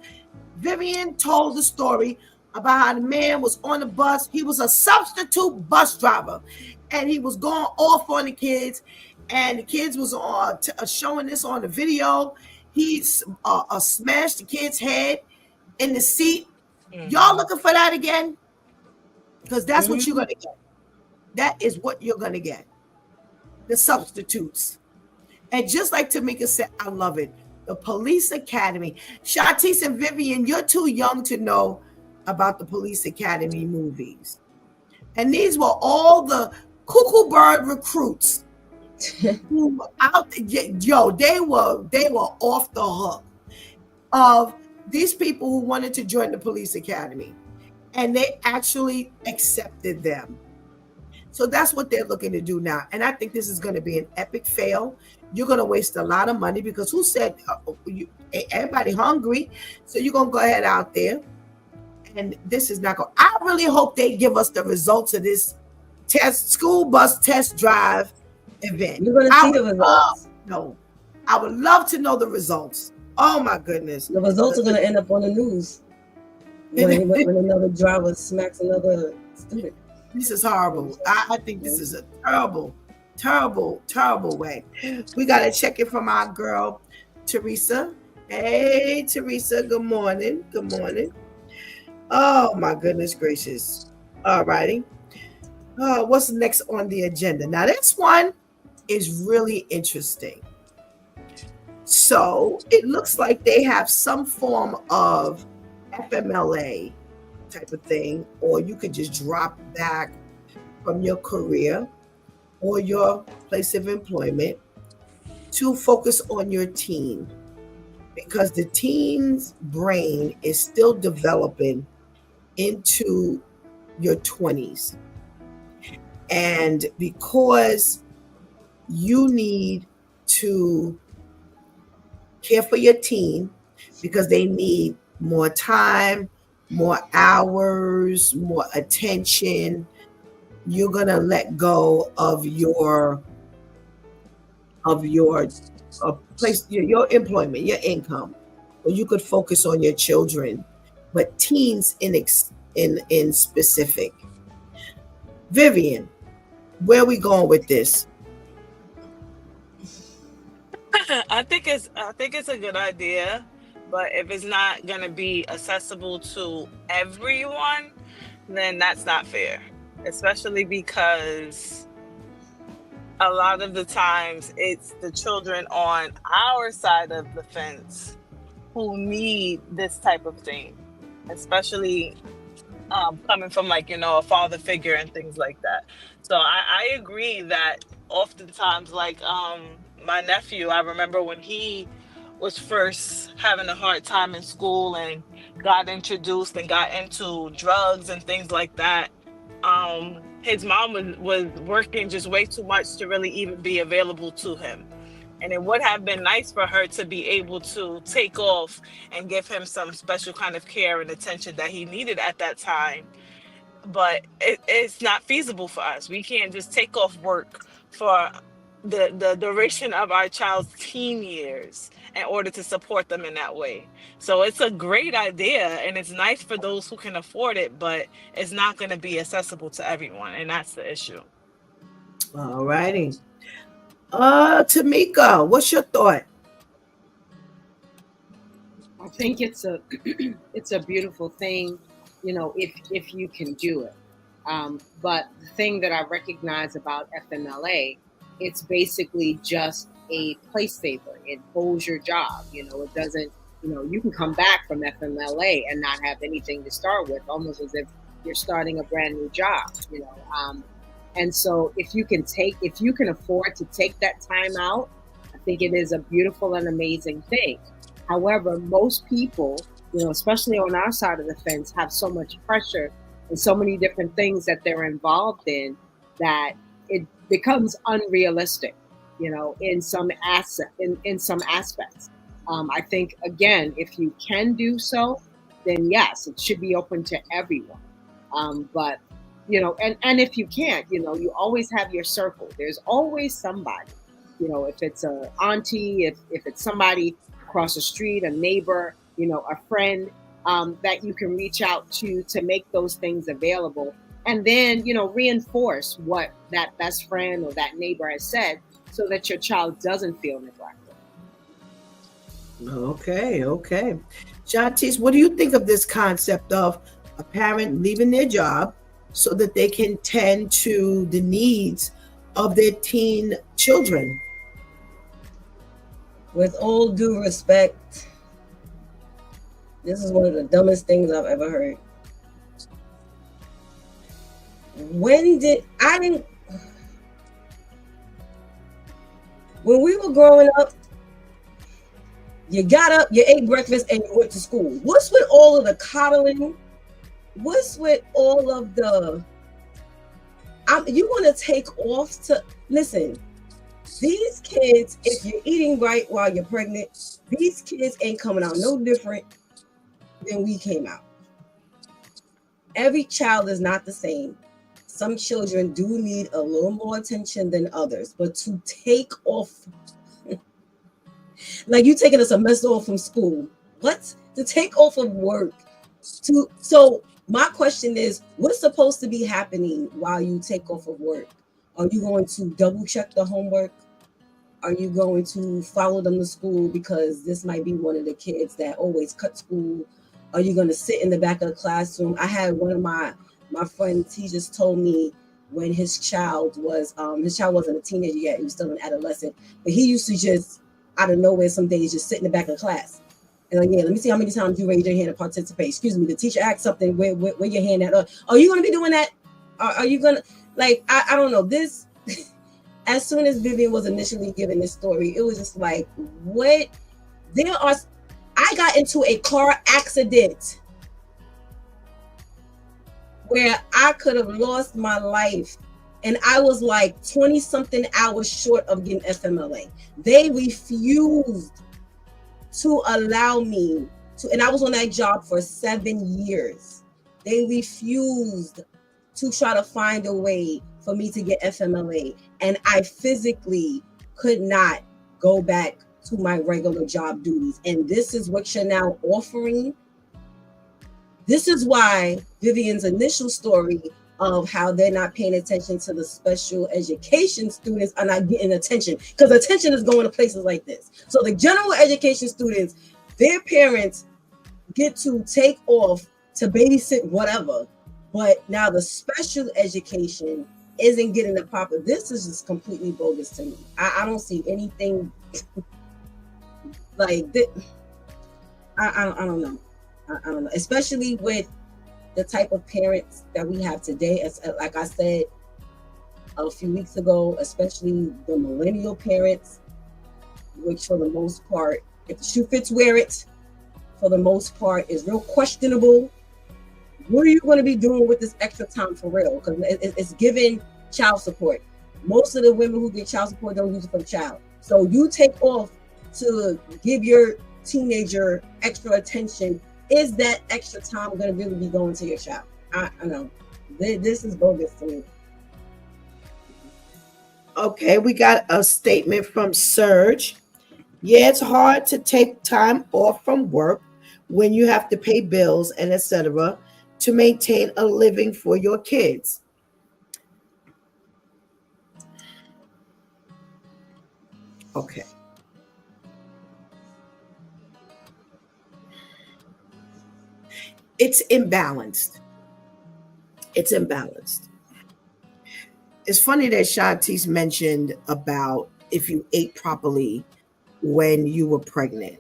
S2: Vivian told the story about how the man was on the bus. He was a substitute bus driver, and he was going off on the kids, and the kids was showing this on the video. He smashed the kid's head in the seat. Y'all looking for that again? Because that's what you're going to get. That is what you're going to get. The substitutes. And just like Tamika said, I love it. The Police Academy. Shantice and Vivian, you're too young to know about the Police Academy movies. And these were all the cuckoo bird recruits who were out there. Yo, they were off the hook of these people who wanted to join the Police Academy. And they actually accepted them. So that's what they're looking to do now. And I think this is going to be an epic fail. You're going to waste a lot of money because who said everybody hungry? So you're going to go ahead out there. And this is not going. I really hope they give us the results of this school bus test drive event.
S6: You're going to see the results.
S2: No, I would love to know the results. Oh my goodness.
S6: The results are going to end up on the news when another driver smacks another student.
S2: This is horrible. I think this is a terrible way. We got to check it from our girl, Teresa. Hey, Teresa. Good morning. Good morning. Oh, my goodness gracious. All righty. What's next on the agenda? Now, this one is really interesting. So it looks like they have some form of FMLA type of thing, or you could just drop back from your career or your place of employment to focus on your teen, because the teen's brain is still developing into your 20s. And because you need to care for your teen, because they need more time, more hours, more attention, you're going to let go of your place, your employment, your income, or you could focus on your children, but teens in specific. Vivian, where are we going with this?
S4: I think it's a good idea, but if it's not going to be accessible to everyone, then that's not fair, especially because a lot of the times it's the children on our side of the fence who need this type of thing, especially coming from a father figure and things like that. So I agree that oftentimes, my nephew, I remember when he was first having a hard time in school and got introduced and got into drugs and things like that. His mom was working just way too much to really even be available to him. And it would have been nice for her to be able to take off and give him some special kind of care and attention that he needed at that time. But it's not feasible for us. We can't just take off work for the duration of our child's teen years in order to support them in that way. So it's a great idea, and it's nice for those who can afford it, but it's not going to be accessible to everyone, and that's the issue.
S2: All righty. Tamika, what's your thought?
S5: I think it's a beautiful thing, if you can do it. But the thing that I recognize about FMLA it's basically just a place saver. It holds your job. It doesn't. You can come back from FMLA and not have anything to start with, almost as if you're starting a brand new job. And so if you can afford to take that time out, I think it is a beautiful and amazing thing. However, most people, especially on our side of the fence, have so much pressure and so many different things that they're involved in that it becomes unrealistic, in some in some aspects. I think again, if you can do so, then yes, it should be open to everyone. But and if you can't, you always have your circle. There's always somebody. If it's a auntie, if it's somebody across the street, a neighbor, a friend, that you can reach out to make those things available, and then reinforce what that best friend or that neighbor has said, so that your child doesn't feel neglected.
S2: Okay. Shantice, what do you think of this concept of a parent leaving their job so that they can tend to the needs of their teen children?
S6: With all due respect, this is one of the dumbest things I've ever heard. When we were growing up, you got up, you ate breakfast, and you went to school. What's with all of the coddling? What's with all of the, you want to take off to, listen, these kids, if you're eating right while you're pregnant, these kids ain't coming out no different than we came out. Every child is not the same. Some children do need a little more attention than others, but to take off, like you taking a semester off from school, what? To take off of work. So my question is, what's supposed to be happening while you take off of work? Are you going to double check the homework? Are you going to follow them to school because this might be one of the kids that always cut school? Are you going to sit in the back of the classroom? I had one of my friends, he just told me when his child wasn't a teenager yet, he was still an adolescent, but he used to just out of nowhere some days just sit in the back of the class. And like, yeah, let me see how many times you raise your hand to participate. Excuse me, the teacher asked something, where your hand at? Are you going to be doing that? Are you going to, like, I don't know. This, as soon as Vivian was initially giving this story, it was just like, what? I got into a car accident where I could have lost my life. And I was like 20 something hours short of getting FMLA. They refused to allow me to, and I was on that job for 7 years. They refused to try to find a way for me to get FMLA. And I physically could not go back to my regular job duties. And this is what you're now offering. This is why Vivian's initial story of how they're not paying attention to the special education students are not getting attention, because attention is going to places like this. So the general education students, their parents get to take off to babysit whatever, but now the special education isn't getting the proper. This is just completely bogus to me. I don't see anything like that. I don't know. I don't know, especially with the type of parents that we have today. As like I said a few weeks ago, especially the millennial parents, which for the most part, if the shoe fits, wear it. For the most part, is real questionable. What are you going to be doing with this extra time for real? Because it's giving child support. Most of the women who get child support don't use it for the child. So you take off to give your teenager extra attention. Is that extra time going to really be going to your child? I know. This is bogus to me.
S2: Okay, we got a statement from Serge. Yeah, it's hard to take time off from work when you have to pay bills and etc. to maintain a living for your kids. Okay. It's imbalanced. It's imbalanced. It's funny that Shantice mentioned about if you ate properly when you were pregnant,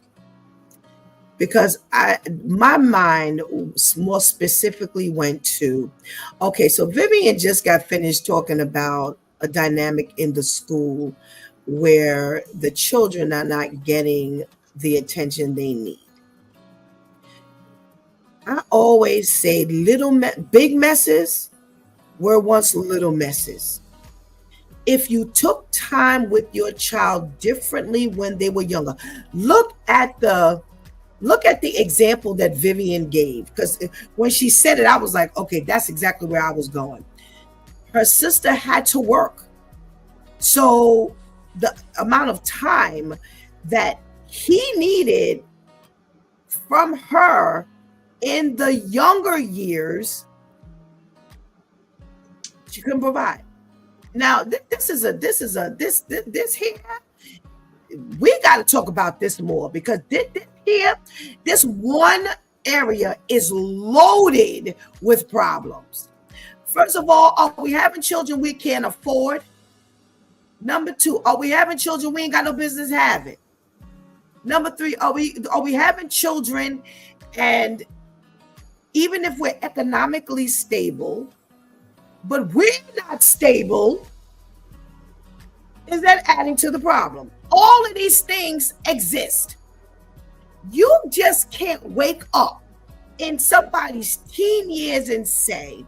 S2: because my mind more specifically went to, okay, so Vivian just got finished talking about a dynamic in the school where the children are not getting the attention they need. I always say big messes were once little messes. If you took time with your child differently when they were younger, look at the example that Vivian gave, because when she said it, I was like, okay, that's exactly where I was going. Her sister had to work. So the amount of time that he needed from her in the younger years, she couldn't provide. Now, this here, we got to talk about this more, because this one area is loaded with problems. First of all, are we having children we can't afford? Number two, are we having children we ain't got no business having? Number three, are we having children, and even if we're economically stable, but we're not stable, is that adding to the problem? All of these things exist. You just can't wake up in somebody's teen years and say,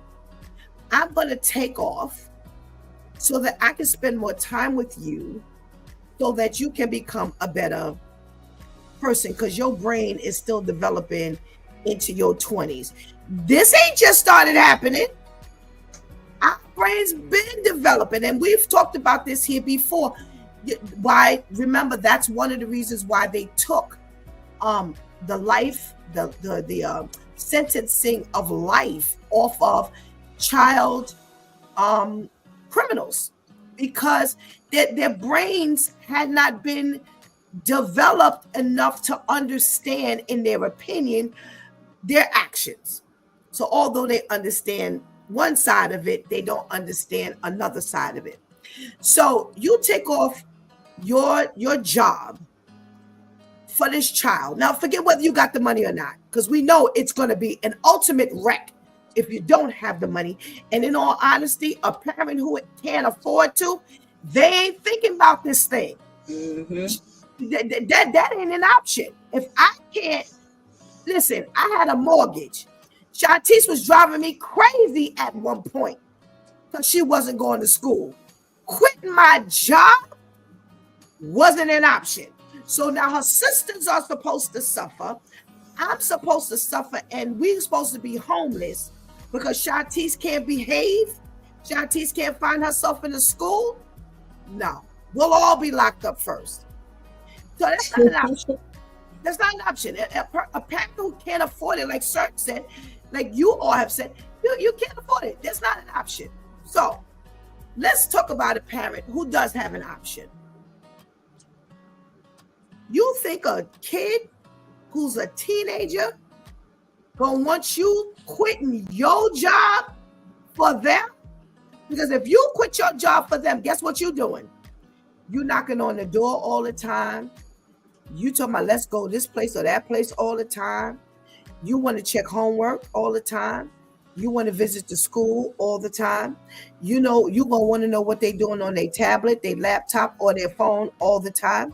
S2: I'm going to take off so that I can spend more time with you, so that you can become a better person, because your brain is still developing into your 20s. This ain't just started happening. Our brain's been developing, and we've talked about this here before. Why? Remember, that's one of the reasons why they took the sentencing of life off of child criminals, because their brains had not been developed enough to understand, in their opinion, their actions. So although they understand one side of it, they don't understand another side of it. So you take off your job for this child. Now, forget whether you got the money or not, because we know it's going to be an ultimate wreck if you don't have the money. And in all honesty, a parent who can't afford to, they ain't thinking about this thing. Mm-hmm. That ain't an option. If I can't, listen, I had a mortgage. Shantice was driving me crazy at one point because she wasn't going to school. Quitting my job wasn't an option. So now her sisters are supposed to suffer. I'm supposed to suffer, and we're supposed to be homeless because Shantice can't behave. Shantice can't find herself in the school. No, we'll all be locked up first. So that's not an option. That's not an option. A parent who can't afford it, like Sir said, like you all have said, you can't afford it. That's not an option. So let's talk about a parent who does have an option. You think a kid who's a teenager gonna want you quitting your job for them? Because if you quit your job for them, guess what you're doing? You're knocking on the door all the time. You talking about let's go this place or that place all the time. You want to check homework all the time. You want to visit the school all the time. You know, you're going to want to know what they're doing on their tablet, their laptop, or their phone all the time.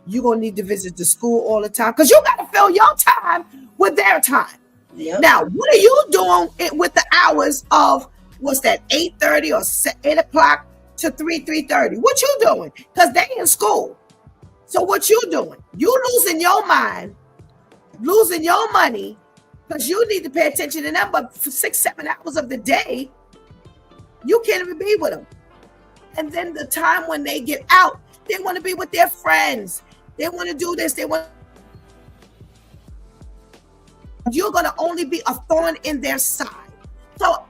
S2: You're going to need to visit the school all the time because you got to fill your time with their time. Yep. Now, what are you doing with the hours of, what's that, 8:30 or 8 o'clock to 3:30? What you doing? Because they in school. So what you doing? You losing your mind, losing your money, because you need to pay attention to them, but for 6-7 hours of the day, you can't even be with them. And then the time when they get out, they want to be with their friends. They want to do this. You're going to only be a thorn in their side. So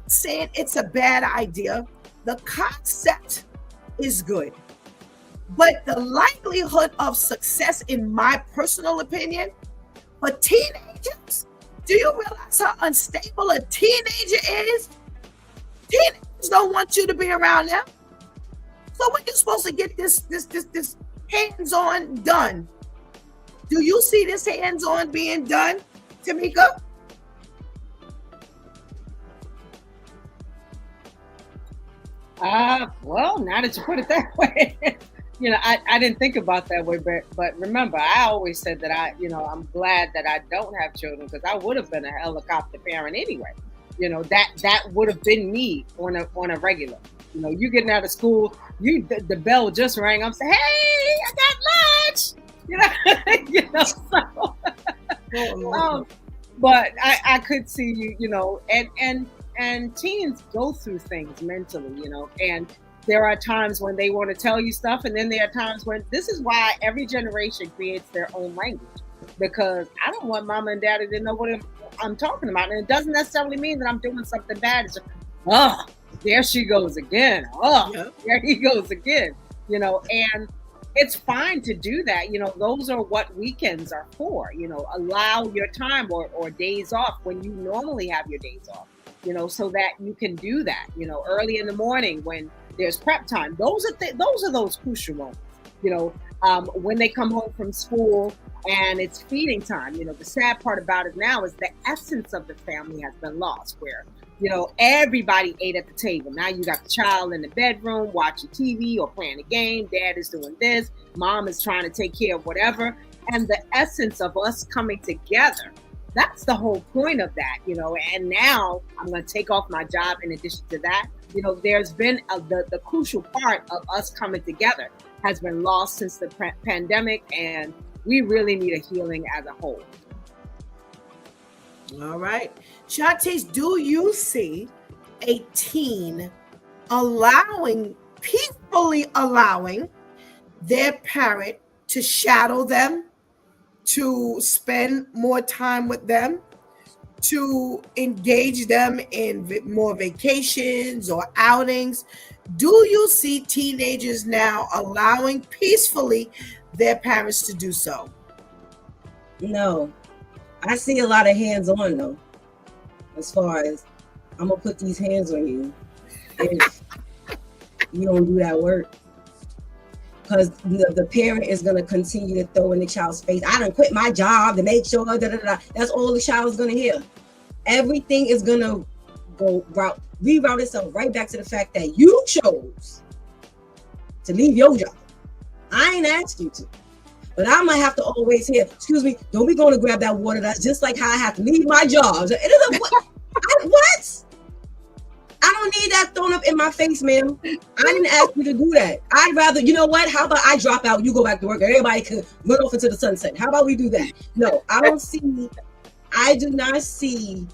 S2: saying it's a bad idea, the concept is good. But the likelihood of success, in my personal opinion, for teenagers, do you realize how unstable a teenager is? Kids don't want you to be around them. So when you're supposed to get this hands-on done, do you see this hands-on being done, Tamika?
S5: Well, now that you put it that way, I didn't think about that way, but remember, I always said that I'm glad that I don't have children, because I would have been a helicopter parent anyway. That would have been me on a regular. You getting out of school, the bell just rang. I'm saying, hey, I got lunch. So, but I could see you, and teens go through things mentally, and there are times when they want to tell you stuff, and then there are times when, this is why every generation creates their own language, because I don't want mama and daddy to know what I'm talking about, and it doesn't necessarily mean that I'm doing something bad. It's just, oh, there she goes again. Oh, yeah. There he goes again. And it's fine to do that. Those are what weekends are for. Allow your time or days off when you normally have your days off. So that you can do that. Early in the morning when there's prep time. Those are those crucial moments. When they come home from school and it's feeding time. The sad part about it now is the essence of the family has been lost, where everybody ate at the table. Now you got the child in the bedroom watching TV or playing a game. Dad is doing this. Mom is trying to take care of whatever. And the essence of us coming together, that's the whole point of that, and now I'm going to take off my job. In addition to that, there's been the crucial part of us coming together has been lost since the pandemic, and we really need a healing as a whole.
S2: All right. Shantice, do you see a teen peacefully allowing their parent to shadow them, to spend more time with them, to engage them in more vacations or outings? Do you see teenagers now allowing peacefully their parents to do so?
S6: No. I see a lot of hands-on though. As far as, I'm gonna put these hands on you if you don't do that work. Because the parent is going to continue to throw in the child's face, I done quit my job to make sure, That's all the child is going to hear. Everything is going to reroute itself right back to the fact that you chose to leave your job. I ain't asked you to. But I'm going to have to always hear, excuse me, don't be going to grab that water. That's just like how I have to leave my job. What? I don't need that thrown up in my face, ma'am. I didn't ask you to do that. I'd rather, you know what? How about I drop out, you go back to work, everybody can run off into the sunset. How about we do that? No, I do not see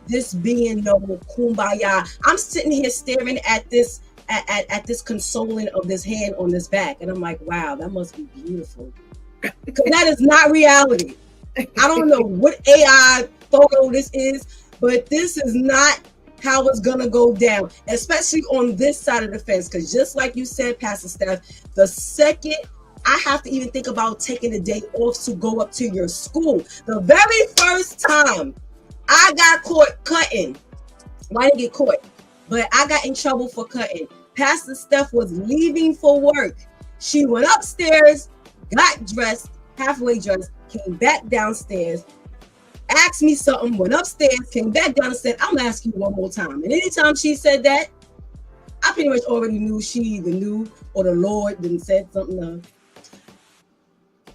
S6: this being no kumbaya. I'm sitting here staring at this, at this consoling of this hand on this back. And I'm like, wow, that must be beautiful. Because that is not reality. I don't know what AI photo this is, but this is not how it's gonna go down, especially on this side of the fence. Because just like you said, Pastor Steph, the second I have to even think about taking a day off to go up to your school, the very first time I got caught cutting, well, I didn't get caught, but I got in trouble for cutting. Pastor Steph was leaving for work. She went upstairs, got dressed, halfway dressed, came back downstairs, asked me something, went upstairs, came back down and said, I'm gonna ask you one more time. And anytime she said that, I pretty much already knew she either knew or the Lord didn't said something to her.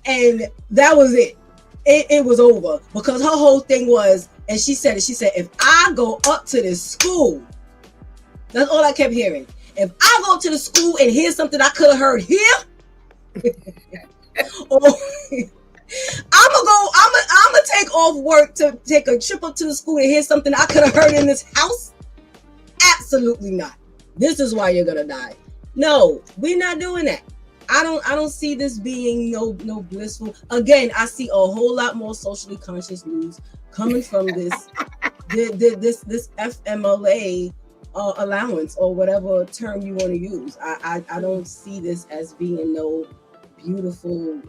S6: And that was it. It was over, because her whole thing was, and she said, if I go up to this school, that's all I kept hearing. If I go to the school and hear something I could have heard here, or I'm gonna take off work to take a trip up to the school and hear something I could have heard in this house. Absolutely not. This is why you're gonna die. No, we're not doing that. I don't see this being no blissful. Again, I see a whole lot more socially conscious news coming from this this FMLA allowance, or whatever term you want to use. I don't see this as being no beautiful.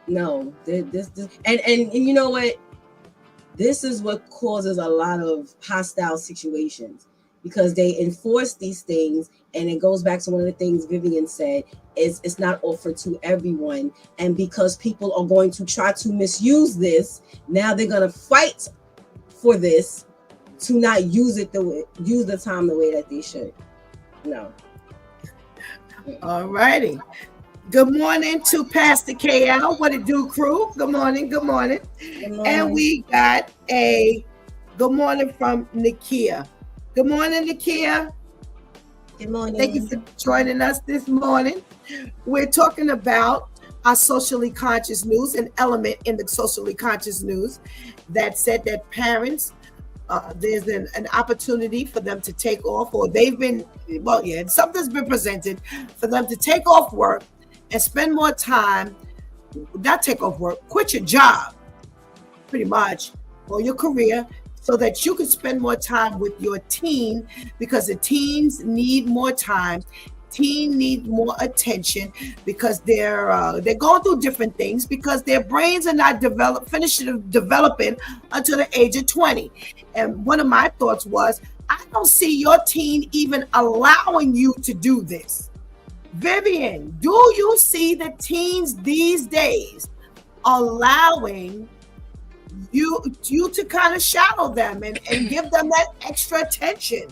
S6: No, this and you know what? This is what causes a lot of hostile situations. because they enforce these things. And it goes back to one of the things Vivian said, is it's not offered to everyone. And because people are going to try to misuse this, now they're going to fight for this to not use the time the way that they should. No.
S2: All righty. Good morning to Pastor KL. What it do, crew? Good morning. Good morning.
S6: Good morning.
S2: And we got a good morning from Nakia. Good morning, Nakia.
S6: Good morning.
S2: Thank you for joining us this morning. We're talking about our socially conscious news, an element in the socially conscious news that said that parents, there's an opportunity for them to take off, or they've been, something's been presented for them to take off work and spend more time, not take off work, quit your job, pretty much, or your career, so that you can spend more time with your teen, because the teens need more time. Teen need more attention because they're going through different things, because their brains are not finished developing until the age of 20. And one of my thoughts was, I don't see your teen even allowing you to do this. Vivian, do you see the teens these days allowing you to kind of shadow them and give them that extra attention?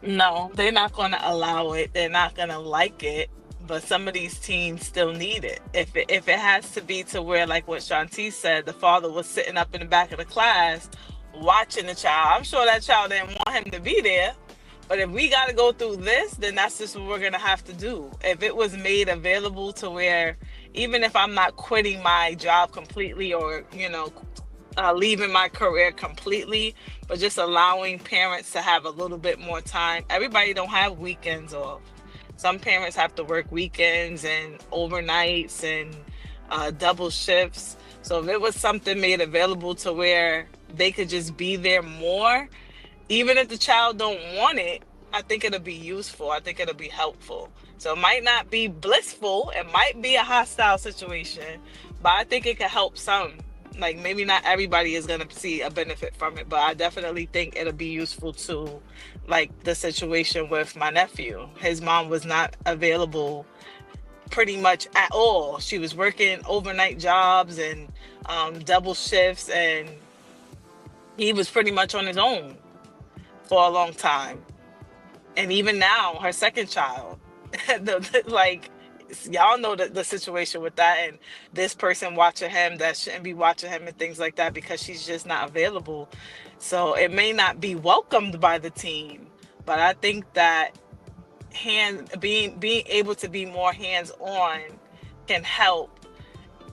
S4: No, they're not going to allow it. They're not going to like it. But some of these teens still need it. If it has to be to where, like what Shanti said, the father was sitting up in the back of the class watching the child. I'm sure that child didn't want him to be there. But if we got to go through this, then that's just what we're going to have to do. If it was made available to where, even if I'm not quitting my job completely, or, leaving my career completely, but just allowing parents to have a little bit more time. Everybody don't have weekends off. Some parents have to work weekends and overnights and double shifts. So if it was something made available to where they could just be there more, even if the child don't want it, I think it'll be useful. I think it'll be helpful. So it might not be blissful. It might be a hostile situation, but I think it could help some. Like, maybe not everybody is going to see a benefit from it, but I definitely think it'll be useful to, like the situation with my nephew. His mom was not available pretty much at all. She was working overnight jobs and double shifts, and he was pretty much on his own for a long time. And even now, her second child, y'all know the situation with that, and this person watching him that shouldn't be watching him and things like that, because she's just not available. So it may not be welcomed by the team, but I think that being able to be more hands-on can help.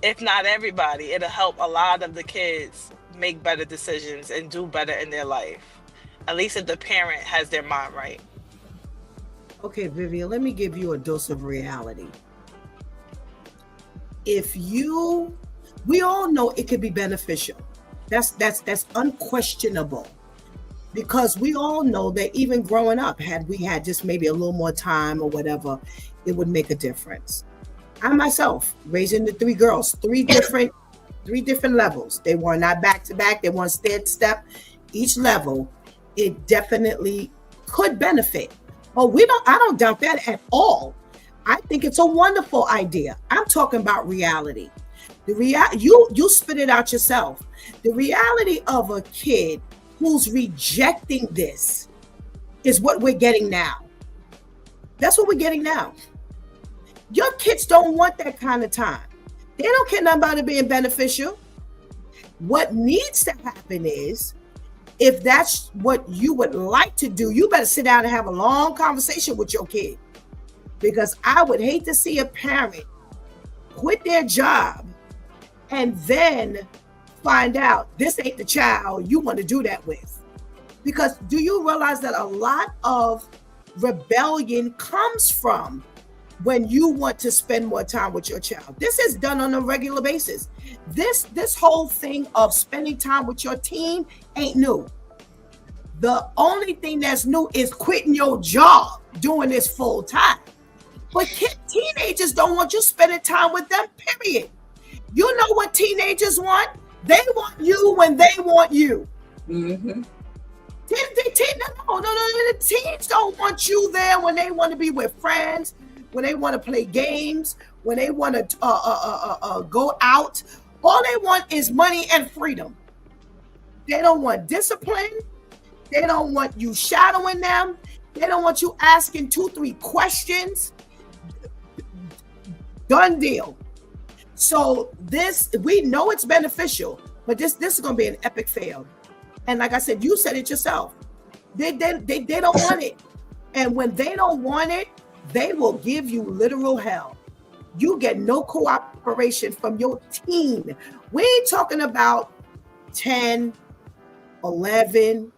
S4: If not everybody, it'll help a lot of the kids make better decisions and do better in their life. At least if the parent has their mind right.
S2: Okay, Vivian, let me give you a dose of reality. We all know it could be beneficial. That's unquestionable, because we all know that even growing up, had we had just maybe a little more time or whatever, it would make a difference. I myself, raising the three girls, three different levels. They were not back to back. They weren't step. Each level, it definitely could benefit. Oh, I don't doubt that at all. I think it's a wonderful idea. I'm talking about reality. You spit it out yourself. The reality of a kid who's rejecting this is what we're getting now. That's what we're getting now. Your kids don't want that kind of time. They don't care nothing about it being beneficial. What needs to happen is, if that's what you would like to do, you better sit down and have a long conversation with your kid. Because I would hate to see a parent quit their job and then find out this ain't the child you want to do that with. Because do you realize that a lot of rebellion comes from when you want to spend more time with your child? This is done on a regular basis. This whole thing of spending time with your teen ain't new. The only thing that's new is quitting your job, doing this full time. But teenagers don't want you spending time with them, period. You know what teenagers want? They want you when they want you.
S6: Mm-hmm.
S2: They The teens don't want you there when they want to be with friends, when they want to play games, when they want to go out. All they want is money and freedom. They don't want discipline. They don't want you shadowing them. They don't want you asking 2-3 questions. Done deal. So this, we know it's beneficial, but this is going to be an epic fail. And like I said, you said it yourself. They don't want it. And when they don't want it, they will give you literal hell. You get no cooperation from your teen. We ain't talking about 10, 11.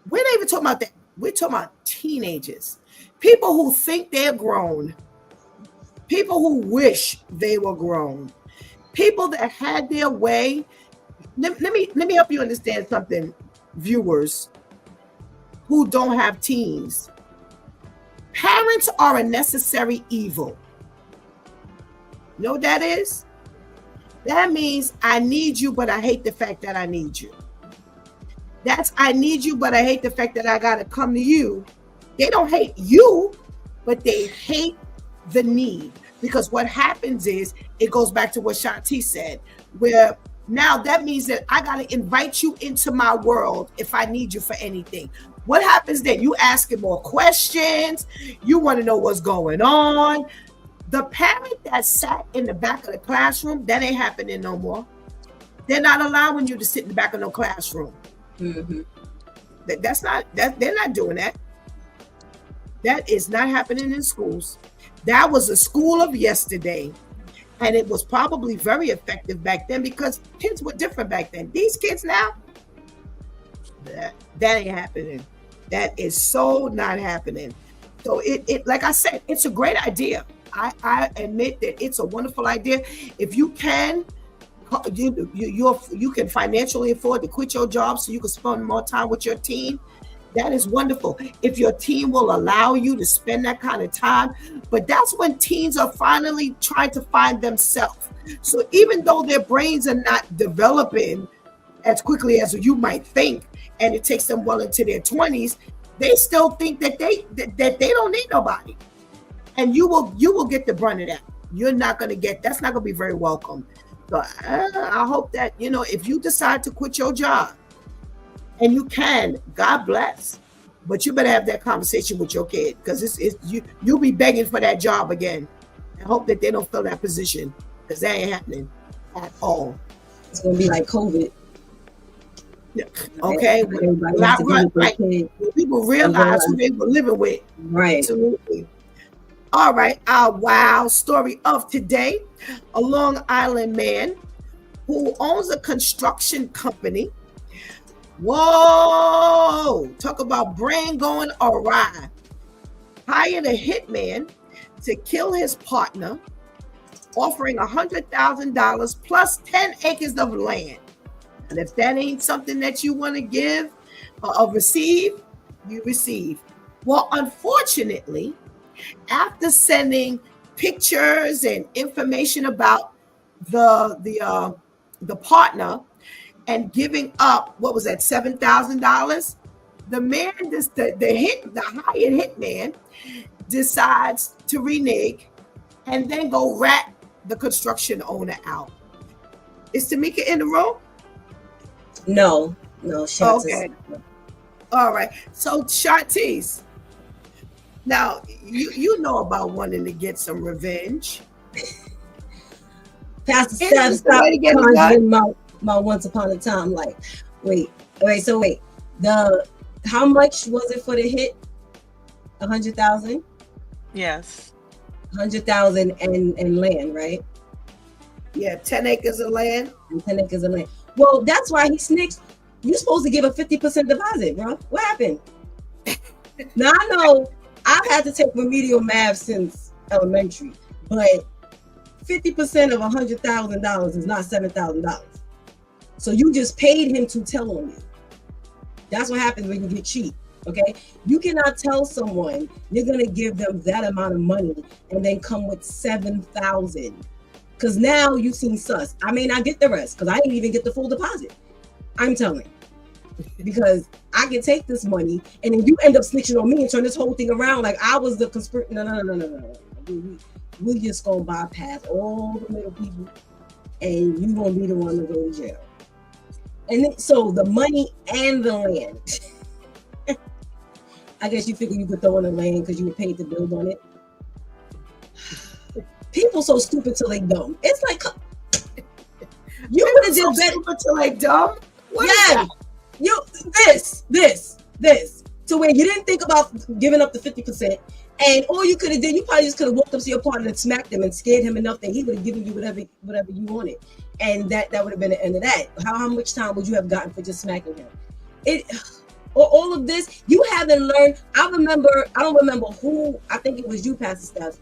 S2: We're not even talking about that. We're talking about teenagers. People who think they're grown. People who wish they were grown. People that had their way. Let me help you understand something, viewers who don't have teens. Parents are a necessary evil. You know what that is? That means I need you, but I hate the fact that I need you. That's I need you, but I hate the fact that I got to come to you. They don't hate you, but they hate the need. Because what happens is, it goes back to what Shanti said, where now that means that I got to invite you into my world if I need you for anything. What happens then? You asking more questions. You want to know what's going on. The parent that sat in the back of the classroom, that ain't happening no more. They're not allowing you to sit in the back of no classroom. Mm-hmm. They're not doing that. That is not happening in schools. That was a school of yesterday. And it was probably very effective back then because kids were different back then. These kids now, that ain't happening. That is so not happening. So it like I said, it's a great idea. I admit that it's a wonderful idea. If you can, you can financially afford to quit your job so you can spend more time with your teen. That is wonderful. If your teen will allow you to spend that kind of time, but that's when teens are finally trying to find themselves. So even though their brains are not developing as quickly as you might think, and it takes them well into their 20s, they still think that they don't need nobody. And you will get the brunt of that. You're not going to get, that's not going to be very welcome. So I hope that, if you decide to quit your job, and you can, God bless, but you better have that conversation with your kid, because you'll be begging for that job again. I hope that they don't fill that position, because that ain't happening at all.
S6: It's going to be like COVID.
S2: Okay, right. People realize who they were living with.
S6: Right.
S2: Absolutely. All right, our wow story of today: a Long Island man who owns a construction company. Whoa, talk about brain going awry. Hired a hitman to kill his partner, offering $100,000 plus 10 acres of land. And if that ain't something that you want to give or receive, you receive. Well, unfortunately, after sending pictures and information about the partner and giving up, what was that, $7,000? The man, the hired hitman, decides to renege and then go rat the construction owner out. Is Tamika in the room?
S6: No.
S2: Okay. All right. So Shantice, now you know about wanting to get some revenge.
S6: Pastor Steph, stop conjuring my once upon a time. Like, wait. How much was it for the hit? 100,000.
S4: Yes.
S6: 100,000 and land, right?
S2: Yeah, 10 acres of land.
S6: And 10 acres of land. Well, that's why he snitched. You're supposed to give a 50% deposit, bro. What happened? Now I know I've had to take remedial math since elementary, but 50% of $100,000 is not $7,000. So you just paid him to tell on you. That's what happens when you get cheap. Okay, you cannot tell someone you're gonna give them that amount of money and then come with 7,000. Because now you seem sus. I may not get the rest because I didn't even get the full deposit. I'm telling, because I can take this money, and then you end up snitching on me and turn this whole thing around like I was the conspirator. No. We just gonna bypass all the middle people, and you gonna be the one to go to jail. And then, so the money and the land. I guess you figure you could throw in the land because you were paid to build on it. People so stupid till they dumb. It's like you would have did better
S2: till they dumb.
S6: Yeah, you this to where you didn't think about giving up the 50%, and all you could have did, you probably just could have walked up to your partner and smacked him and scared him enough that he would have given you whatever you wanted, and that would have been the end of that. How much time would you have gotten for just smacking him? All of this you haven't learned. I don't remember who. I think it was you, Pastor Steph.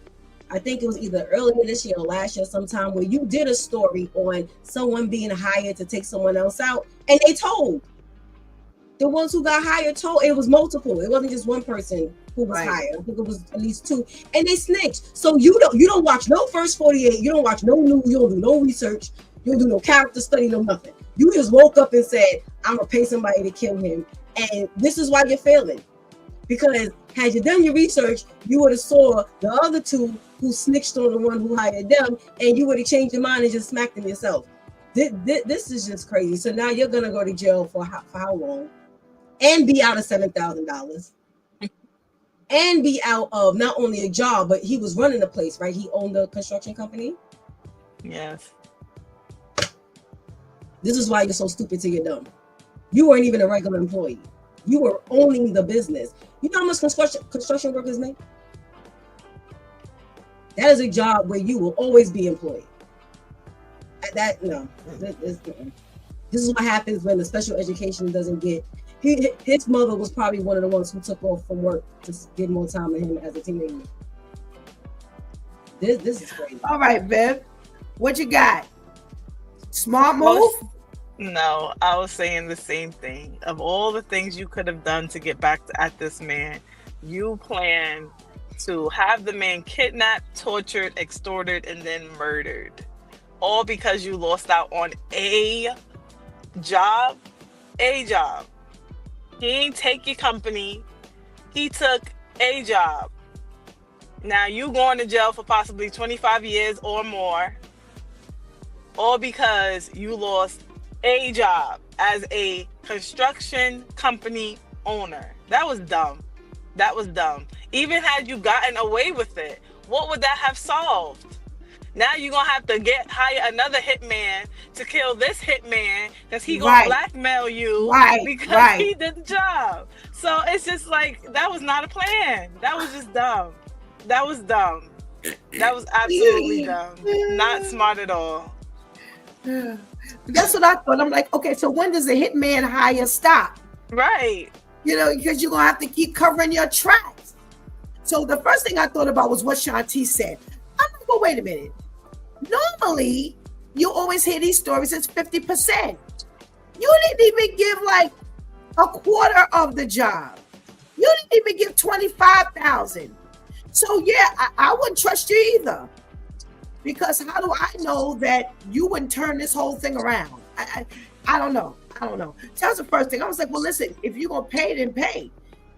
S6: I think it was either earlier this year or last year sometime where you did a story on someone being hired to take someone else out, and they told. The ones who got hired told. It was multiple. It wasn't just one person who was hired. I think it was at least two, and they snitched. So you don't watch no First 48. You don't watch no news. You don't do no research. You don't do no character study. No nothing. You just woke up and said, "I'm gonna pay somebody to kill him," and this is why you're failing. Because had you done your research, you would have saw the other two who snitched on the one who hired them, and you would have changed your mind and just smacked them yourself. This is just crazy. So now you're gonna go to jail for how long? And be out of $7,000, and be out of not only a job, but he was running a place, right? He owned a construction company.
S4: Yes.
S6: This is why you're so stupid till you're dumb. You weren't even a regular employee. You were owning the business. You know how much construction workers make? That is a job where you will always be employed. This is what happens when the special education doesn't get. His mother was probably one of the ones who took off from work to give more time to him as a teenager. This is crazy.
S2: All right, Bev, what you got? Smart move?
S4: No, I was saying the same thing. Of all the things you could have done to get back at this man, you plan to have the man kidnapped, tortured, extorted, and then murdered. All because you lost out on a job. He ain't take your company. He took a job. Now you going to jail for possibly 25 years or more. All because you lost a job as a construction company owner. That was dumb. Even had you gotten away with it, what would that have solved? Now you're going to have to hire another hitman to kill this hitman because he going to blackmail you because he did the job. So it's just like, that was not a plan. That was just dumb. That was absolutely dumb. Not smart at all.
S2: That's what I thought. I'm like, okay, so when does the hitman hire stop?
S4: Right.
S2: Because you're going to have to keep covering your tracks. So the first thing I thought about was what Shanti said. I'm like, well, wait a minute. Normally, you always hear these stories as 50%. You didn't even give like a quarter of the job. You didn't even give 25,000. So yeah, I wouldn't trust you either. Because how do I know that you wouldn't turn this whole thing around? I don't know. So that's the first thing. I was like, well, listen, if you're going to pay, then pay.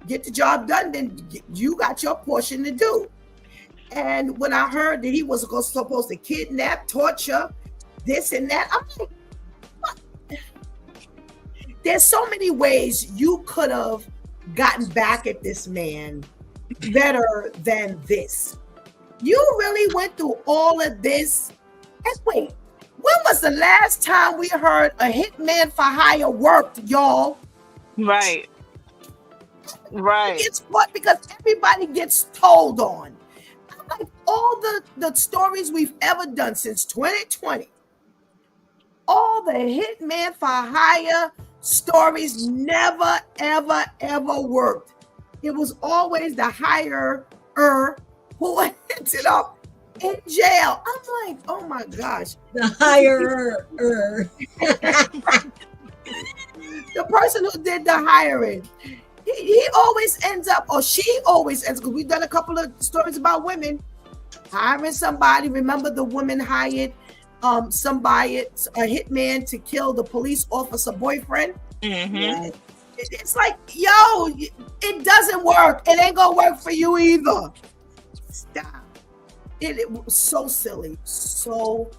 S2: Get the job done, then you got your portion to do. And when I heard that he was supposed to kidnap, torture, this and that, I'm like, what? There's so many ways you could have gotten back at this man better than this. You really went through all of this. And wait, when was the last time we heard a hitman for hire worked, y'all?
S4: Right.
S2: It's what? Because everybody gets told on. Like all the stories we've ever done since 2020, all the hitman for hire stories never, ever, ever worked. It was always the hirer who ended up in jail. I'm like, oh my gosh.
S6: The hirer.
S2: The person who did the hiring. He always ends up, or she always ends up, because we've done a couple of stories about women hiring somebody. Remember the woman hired a hitman to kill the police officer boyfriend?
S4: Mm-hmm.
S6: Yes.
S2: It's like, yo, it doesn't work. It ain't gonna work for you either. Stop. It was so silly, so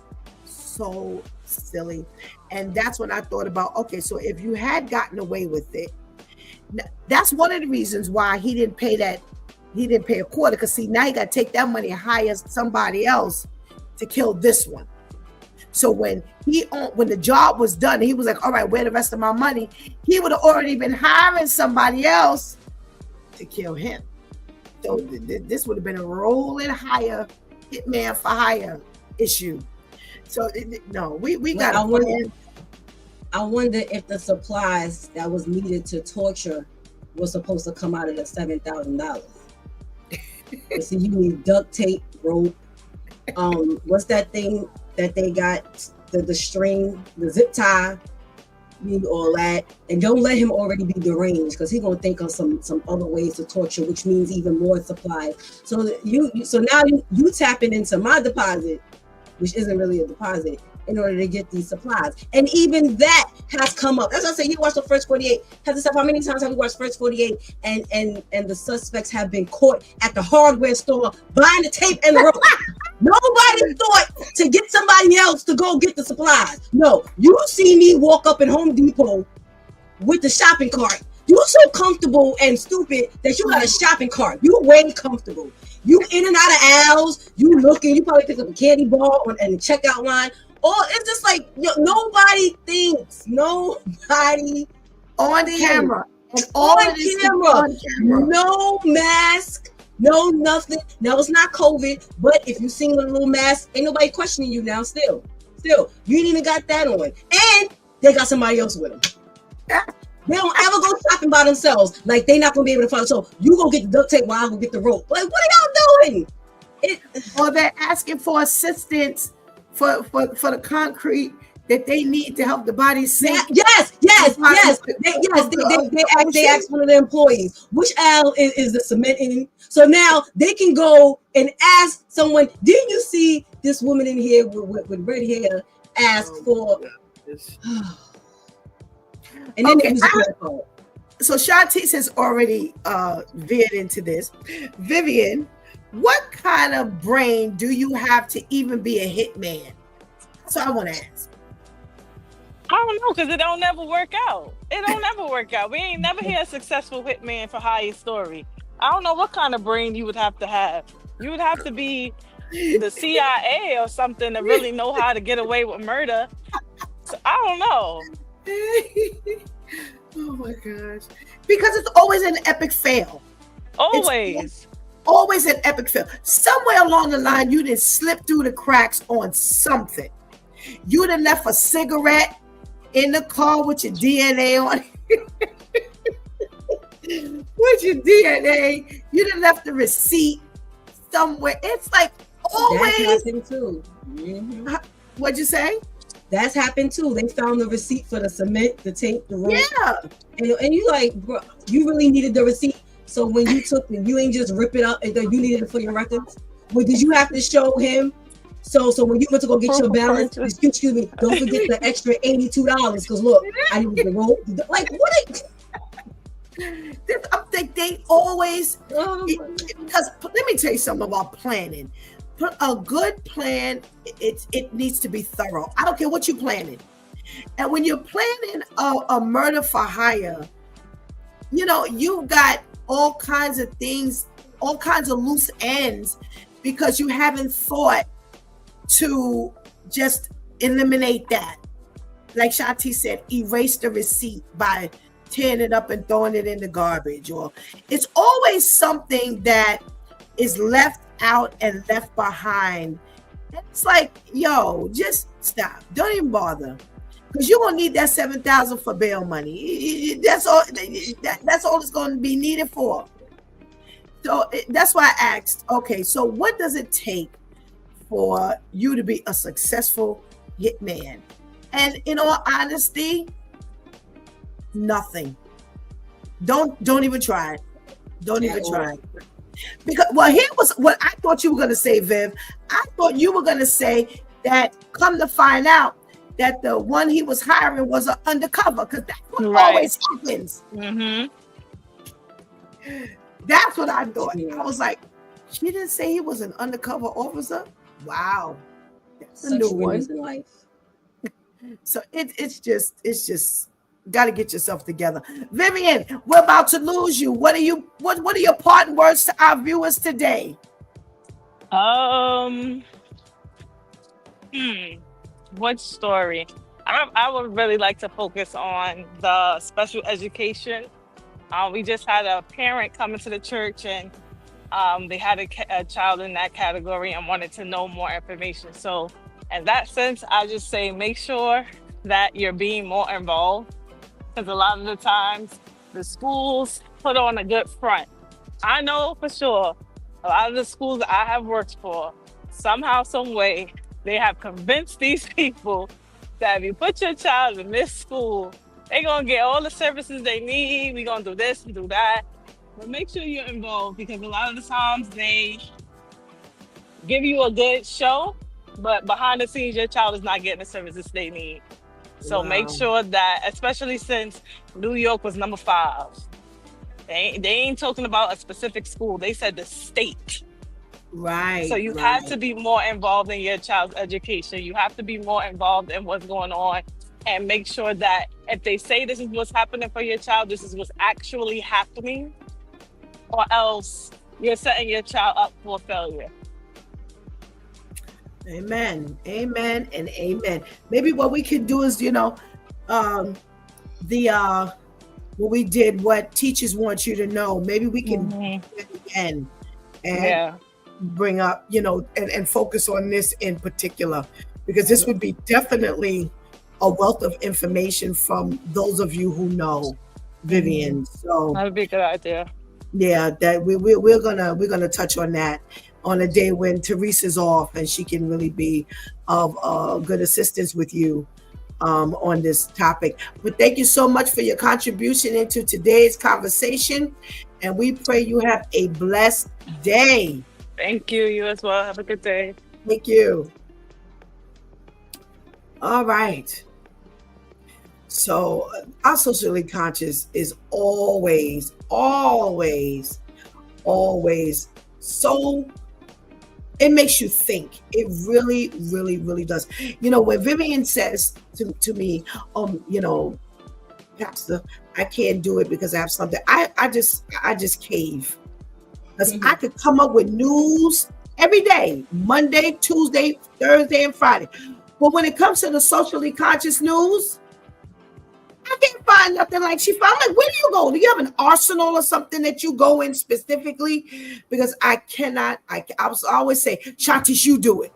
S2: silly. And that's when I thought about, okay, so if you had gotten away with it, that's one of the reasons why he didn't pay a quarter, because see, now you got to take that money and hire somebody else to kill this one. So when the job was done, he was like, all right, where the rest of my money? He would have already been hiring somebody else to kill him. So this would have been a rolling hire, hitman for hire issue. So no, we got a plan.
S6: I wonder if the supplies that was needed to torture was supposed to come out of the $7,000. So you need duct tape, rope. What's that thing that they got? The string, the zip tie. You need all that, and don't let him already be deranged, because he's gonna think of some other ways to torture, which means even more supplies. So now you tapping into my deposit, which isn't really a deposit, in order to get these supplies. And even that has come up. That's what I say, you watch the first 48. How many times have we watched first 48 and the suspects have been caught at the hardware store buying the tape and the rope? Nobody thought to get somebody else to go get the supplies. No, you see me walk up in Home Depot with the shopping cart. You're so comfortable and stupid that you got a shopping cart. You way comfortable. You in and out of aisles. You looking. You probably pick up a candy bar in the checkout line. It's just like nobody thinks. Nobody
S2: on camera. And
S6: on camera. No mask. No nothing. Now it's not COVID, but if you seen with a little mask, ain't nobody questioning you now. Still, you ain't even got that on, and they got somebody else with them. They don't ever go shopping by themselves. Like they not gonna be able to find. So you go get the duct tape while I go get the rope. Like what are y'all doing?
S2: Or they're asking for assistance for the concrete that they need to help the body sink.
S6: Yes. They asked one of the employees, which aisle is the cement in? So now they can go and ask someone, didn't you see this woman in here with red hair ask for... And then
S2: so Shantice has already veered into this. Vivian, what kind of brain do you have to even be a hitman? So I want to ask.
S4: I don't know, because it don't never work out. We ain't never hear a successful hitman for hire story. I don't know what kind of brain you would have to have. You would have to be the CIA or something to really know how to get away with murder. So I don't know.
S2: Oh my gosh. Because it's always an epic fail.
S4: Always
S2: an epic fail. Somewhere along the line, you didn't slip through the cracks on something. You done left a cigarette in the car with your DNA on it. With your DNA. You done left the receipt somewhere. It's like always.
S6: That happened too. Mm-hmm.
S2: What'd you say?
S6: That's happened too. They found the receipt for the cement, the tape, the rope.
S2: Yeah.
S6: And you like, bro, you really needed the receipt. So when you took it, you ain't just rip it up and then you needed it for your records. Well, did you have to show him? So when you went to go get your balance, excuse me, don't forget the extra $82. Because look, I need the rope. Like what?
S2: I think they always, because let me tell you something about planning. A good plan, it needs to be thorough. I don't care what you're planning. And when you're planning a murder for hire, you've got all kinds of things, all kinds of loose ends, because you haven't thought to just eliminate that. Like Shanti said, erase the receipt by tearing it up and throwing it in the garbage. Or it's always something that is left out and left behind. And it's like, yo, just stop. Don't even bother. Because you're gonna need that $7,000 for bail money. That's all it's gonna be needed for. So that's why I asked, okay, so what does it take for you to be a successful hitman? And in all honesty, nothing. Don't even try it. Don't even try it. Because here was what I thought you were going to say, Viv. I thought you were going to say that, come to find out, that the one he was hiring was an undercover, because that's what
S4: Right.
S2: always happens.
S4: Mm-hmm.
S2: That's what I thought. I was like, she didn't say he was an undercover officer. Wow, that's a
S6: Such
S2: new
S6: winners
S2: one.
S6: in life.
S2: So it's just got to get yourself together. Vivian, we're about to lose you. What are your parting words to our viewers today?
S4: What story? I would really like to focus on the special education. We just had a parent come into the church, and they had a child in that category and wanted to know more information. So, in that sense, I just say make sure that you're being more involved, because a lot of the times the schools put on a good front. I know for sure a lot of the schools I have worked for, somehow, some way, they have convinced these people that if you put your child in this school, they're gonna get all the services they need. We're gonna do this and do that. But make sure you're involved, because a lot of the times they give you a good show, but behind the scenes, your child is not getting the services they need. So make
S2: Wow.
S4: sure that, especially since New York was number 5, they ain't talking about a specific school. They said the state.
S2: Right.
S4: So you
S2: right.
S4: have to be more involved in your child's education. You have to be more involved in what's going on, and make sure that if they say this is what's happening for your child, this is what's actually happening, or else you're setting your child up for failure.
S2: Amen. Amen and amen. Maybe what we can do is, what we did, what teachers want you to know. Maybe we can do it again and
S4: Yeah.
S2: bring up, and focus on this in particular, because this would be definitely a wealth of information from those of you who know Vivian. So
S4: That would be a good idea.
S2: yeah, that we're gonna touch on that on a day when Teresa's off, and she can really be of good assistance with you on this topic. But thank you so much for your contribution into today's conversation, and we pray you have a blessed day.
S4: Thank you. You as well. Have a good day.
S2: Thank you. All right. So our socially conscious is always so, it makes you think. It really, really, really does. When Vivian says to me, Pastor, I can't do it because I have something, I just cave. Because I could come up with news every day, Monday, Tuesday, Thursday, and Friday. But when it comes to the socially conscious news, I can't find nothing like she found. I'm like, where do you go? Do you have an arsenal or something that you go in specifically? Because I cannot, I always say, Shantish, you do it.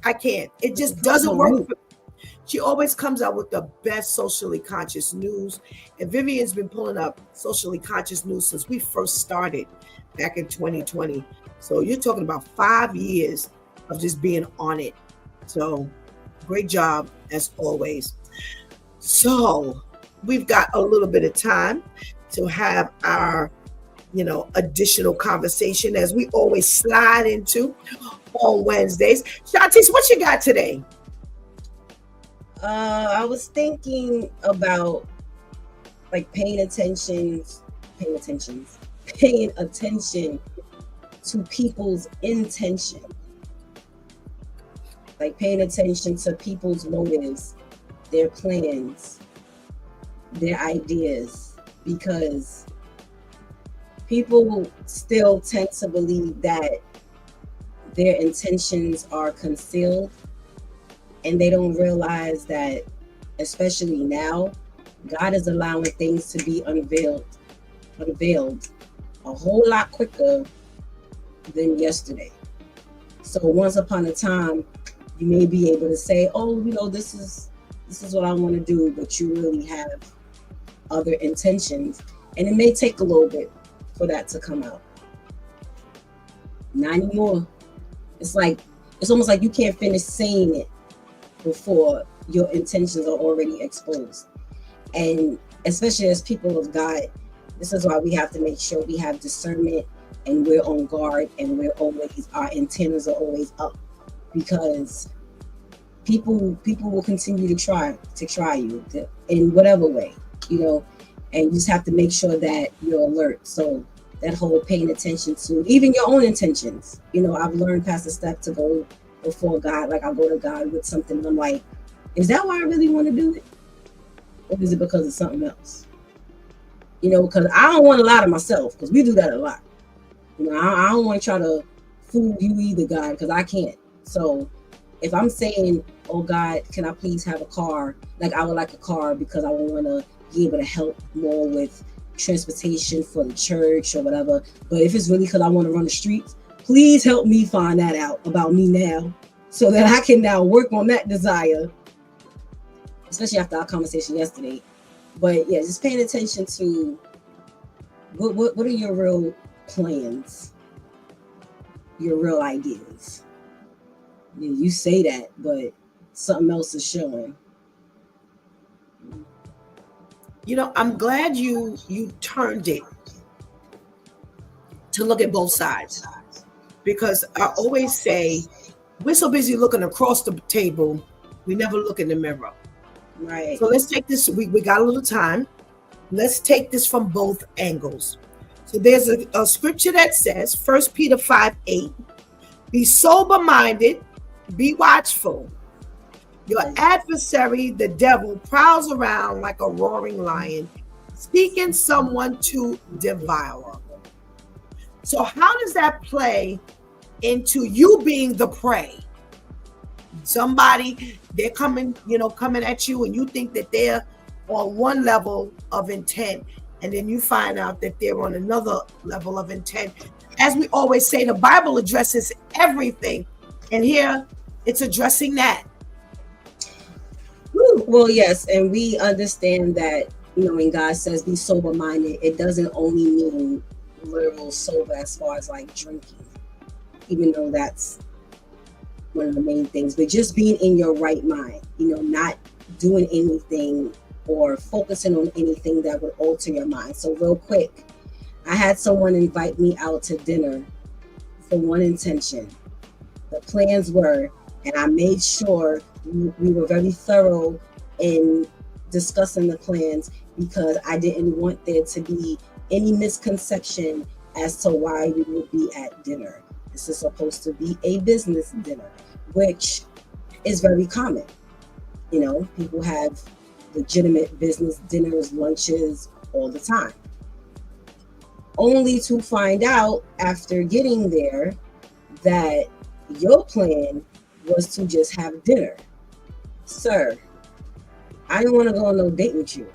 S2: I can't. It just doesn't work. She always comes out with the best socially conscious news. And Vivian's been pulling up socially conscious news since we first started back in 2020. So you're talking about 5 years of just being on it. So great job as always. So we've got a little bit of time to have our, additional conversation as we always slide into on Wednesdays. Shantice, what you got today?
S6: I was thinking about like paying attention to people's intention. Like paying attention to people's motives, their plans, their ideas, because people still tend to believe that their intentions are concealed, and they don't realize that, especially now, God is allowing things to be unveiled a whole lot quicker than yesterday. So once upon a time, you may be able to say, oh, this is what I want to do, but you really have other intentions. And it may take a little bit for that to come out. Not anymore. It's almost like you can't finish saying it before your intentions are already exposed. And especially as people of God, this is why we have to make sure we have discernment and we're on guard and our antennas are always up, because people will continue to try you in whatever way, and you just have to make sure that you're alert. So that whole paying attention to even your own intentions. I've learned, Pastor Steph, to go before God. Like, I'll go to God with something and I'm like, is that why I really want to do it? Or is it because of something else? Because I don't want to lie to myself, because we do that a lot. I don't want to try to fool you either, God, because I can't. So if I'm saying, oh God, can I please have a car? Like, I would like a car because I want to be able to help more with transportation for the church or whatever. But if it's really because I want to run the streets, please help me find that out about me now, so that I can now work on that desire, especially after our conversation yesterday. But yeah, just paying attention to what are your real plans, your real ideas. You say that, but something else is showing.
S2: I'm glad you turned it to look at both sides, because I always say we're so busy looking across the table, we never look in the mirror.
S6: Right.
S2: So let's take this. We got a little time. Let's take this from both angles. So there's a scripture that says, 1 Peter 5:8, be sober-minded, be watchful. Your adversary, the devil, prowls around like a roaring lion, seeking someone to devour. So how does that play into you being the prey? Somebody, they're coming at you, and you think that they're on one level of intent, and then you find out that they're on another level of intent. As we always say, the Bible addresses everything, and here it's addressing that.
S6: Well, yes, and we understand that, when God says be sober-minded, it doesn't only mean literal sober as far as like drinking, even though that's one of the main things, but just being in your right mind, not doing anything or focusing on anything that would alter your mind. So real quick, I had someone invite me out to dinner for one intention. The plans were, and I made sure we were very thorough in discussing the plans, because I didn't want there to be any misconception as to why we would be at dinner. This is supposed to be a business dinner, which is very common. People have legitimate business dinners, lunches all the time. Only to find out after getting there that your plan was to just have dinner. Sir, I didn't want to go on no date with you,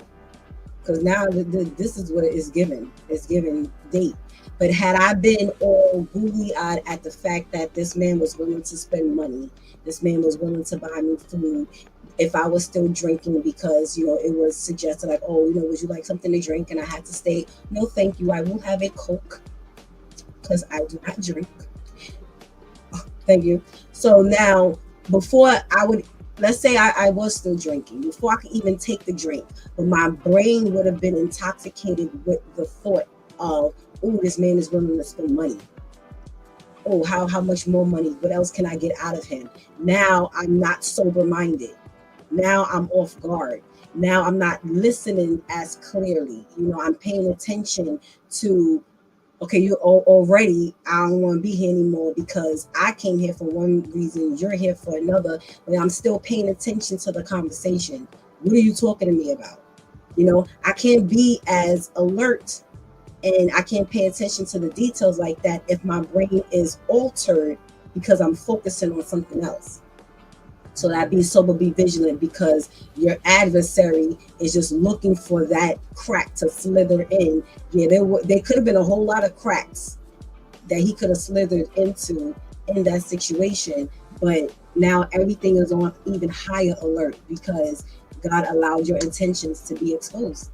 S6: because now this is what it's given. It's given date. But had I been all googly-eyed at the fact that this man was willing to spend money, this man was willing to buy me food, if I was still drinking because, it was suggested like, oh, would you like something to drink? And I had to stay, no, thank you. I will have a Coke, because I do not drink. Oh, thank you. So now, before I would, let's say I was still drinking, before I could even take the drink, but my brain would have been intoxicated with the thought of, oh, this man is willing to spend money. Oh, how much more money? What else can I get out of him? Now I'm not sober-minded. Now I'm off guard. Now I'm not listening as clearly. I'm paying attention to, okay, you already, I don't want to be here anymore because I came here for one reason, you're here for another, but I'm still paying attention to the conversation. What are you talking to me about? I can't be as alert and I can't pay attention to the details like that if my brain is altered because I'm focusing on something else. So that be sober, be vigilant, because your adversary is just looking for that crack to slither in. Yeah, there could have been a whole lot of cracks that he could have slithered into in that situation, but now everything is on even higher alert because God allowed your intentions to be exposed.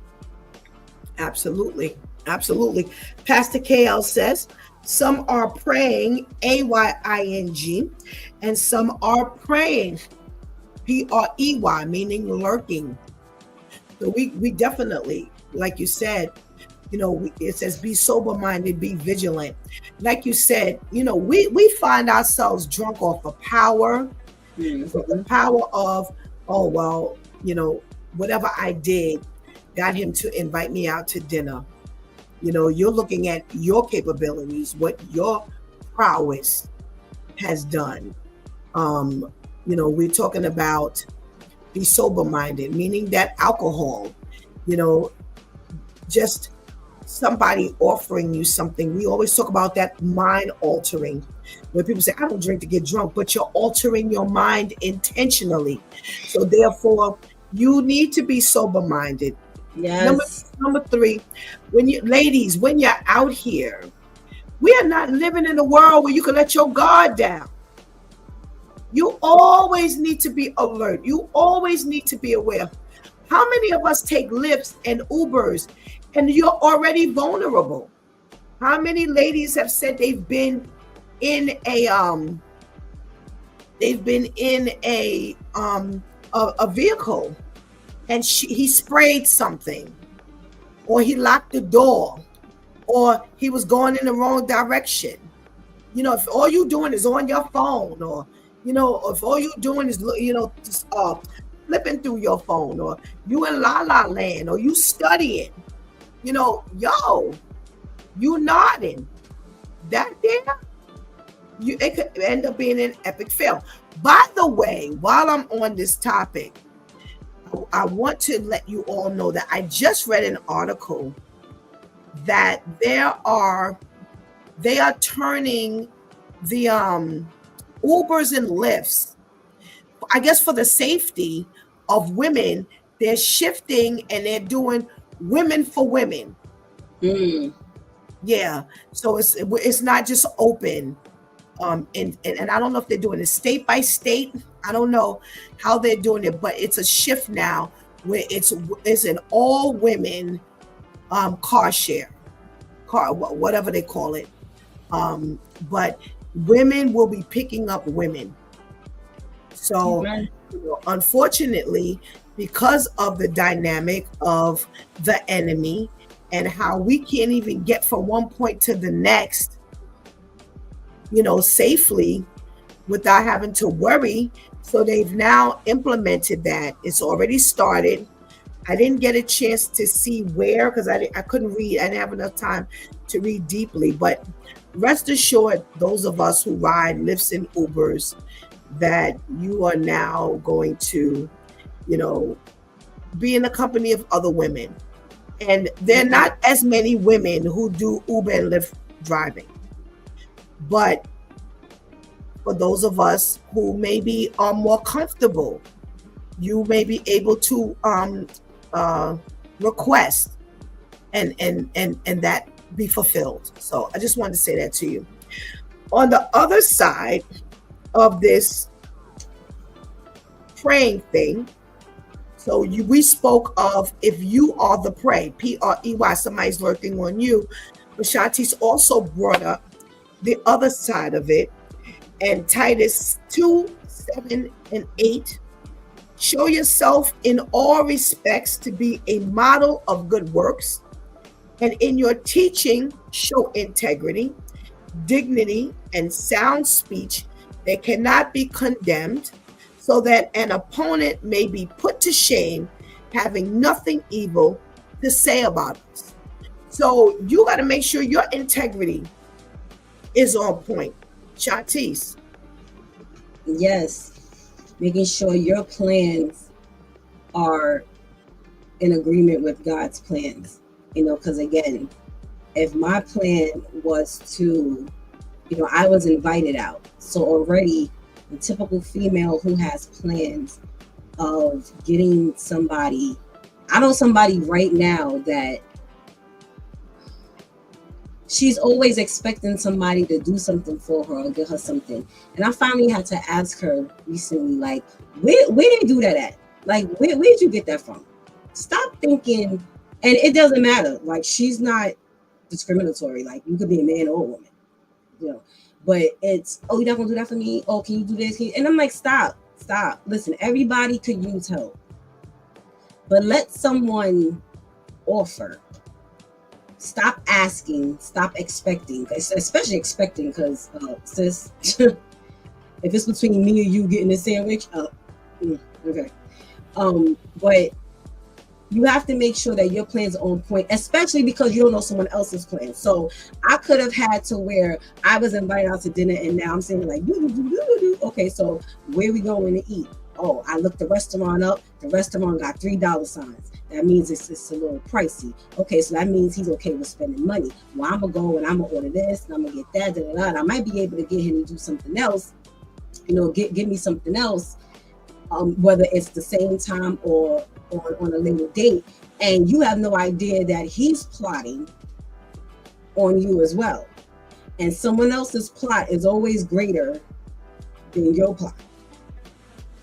S2: Absolutely. Pastor KL says, some are praying, AYING, and some are praying, PREY, meaning lurking. So we definitely, like you said, it says be sober-minded, be vigilant. Like you said, we find ourselves drunk off of power, So the power of, oh, well, whatever I did got him to invite me out to dinner. You're looking at your capabilities, what your prowess has done. We're talking about be sober minded, meaning that alcohol, just somebody offering you something. We always talk about that mind altering, where people say, I don't drink to get drunk, but you're altering your mind intentionally. So therefore, you need to be sober minded.
S6: Yes.
S2: Number 3, when you're out here, we are not living in a world where you can let your guard down. You always need to be alert. You always need to be aware. How many of us take Lyfts and Ubers and you're already vulnerable? How many ladies have said they've been in a vehicle and he sprayed something, or he locked the door, or he was going in the wrong direction? If all you doing is on your phone, or if all you doing is just, flipping through your phone, or you in la la land, or you studying, you nodding, that there, it could end up being an epic fail. By the way, while I'm on this topic, I want to let you all know that I just read an article that they are turning the Ubers and Lyfts, I guess for the safety of women, they're shifting and they're doing women for women. Yeah, so it's not just open. And I don't know if they're doing it state by state. I don't know how they're doing it, but it's a shift now where it's an all women car share, whatever they call it. But women will be picking up women. So unfortunately, because of the dynamic of the enemy and how we can't even get from one point to the next, safely without having to worry. So they've now implemented that. It's already started. I didn't get a chance to see where, because I couldn't read. I didn't have enough time to read deeply. But rest assured, those of us who ride Lyfts and Ubers, that you are now going to, be in the company of other women. And there are not as many women who do Uber and Lyft driving. But for those of us who maybe are more comfortable, you may be able to request and that be fulfilled. So I just wanted to say that to you. On the other side of this praying thing, so we spoke of if you are the prey, P-R-E-Y, somebody's lurking on you. But Shantice also brought up the other side of it, and Titus 2:7-8. Show yourself in all respects to be a model of good works, and in your teaching show integrity, dignity, and sound speech that cannot be condemned, so that an opponent may be put to shame, having nothing evil to say about us. So you got to make sure your integrity is on point. Shantice.
S6: Yes. Making sure your plans are in agreement with God's plans. Because again, if my plan was to, I was invited out. So already the typical female who has plans of getting somebody, I know somebody right now that she's always expecting somebody to do something for her or get her something. And I finally had to ask her recently, like, where did you do that at? Like, where did you get that from? Stop thinking, and it doesn't matter. Like, she's not discriminatory. Like, you could be a man or a woman, But it's, oh, you're not gonna do that for me? Oh, can you do this? And I'm like, stop. Listen, everybody could use help. But let someone offer. Stop asking, stop expecting, especially expecting, because sis, If it's between me and you getting a sandwich, okay. But you have to make sure that your plans are on point, especially because you don't know someone else's plans. So I could have had to where I was invited out to dinner, and now I'm saying like, okay, so where we going to eat? Oh, I looked the restaurant up. The restaurant got $3 signs. That means it's a little pricey. Okay, so that means he's okay with spending money. Well, I'm gonna go and I'm gonna order this and I'm gonna get that. And I might be able to get him to do something else. Give me something else. Whether it's the same time or on a later date, and you have no idea that he's plotting on you as well. And someone else's plot is always greater than your plot.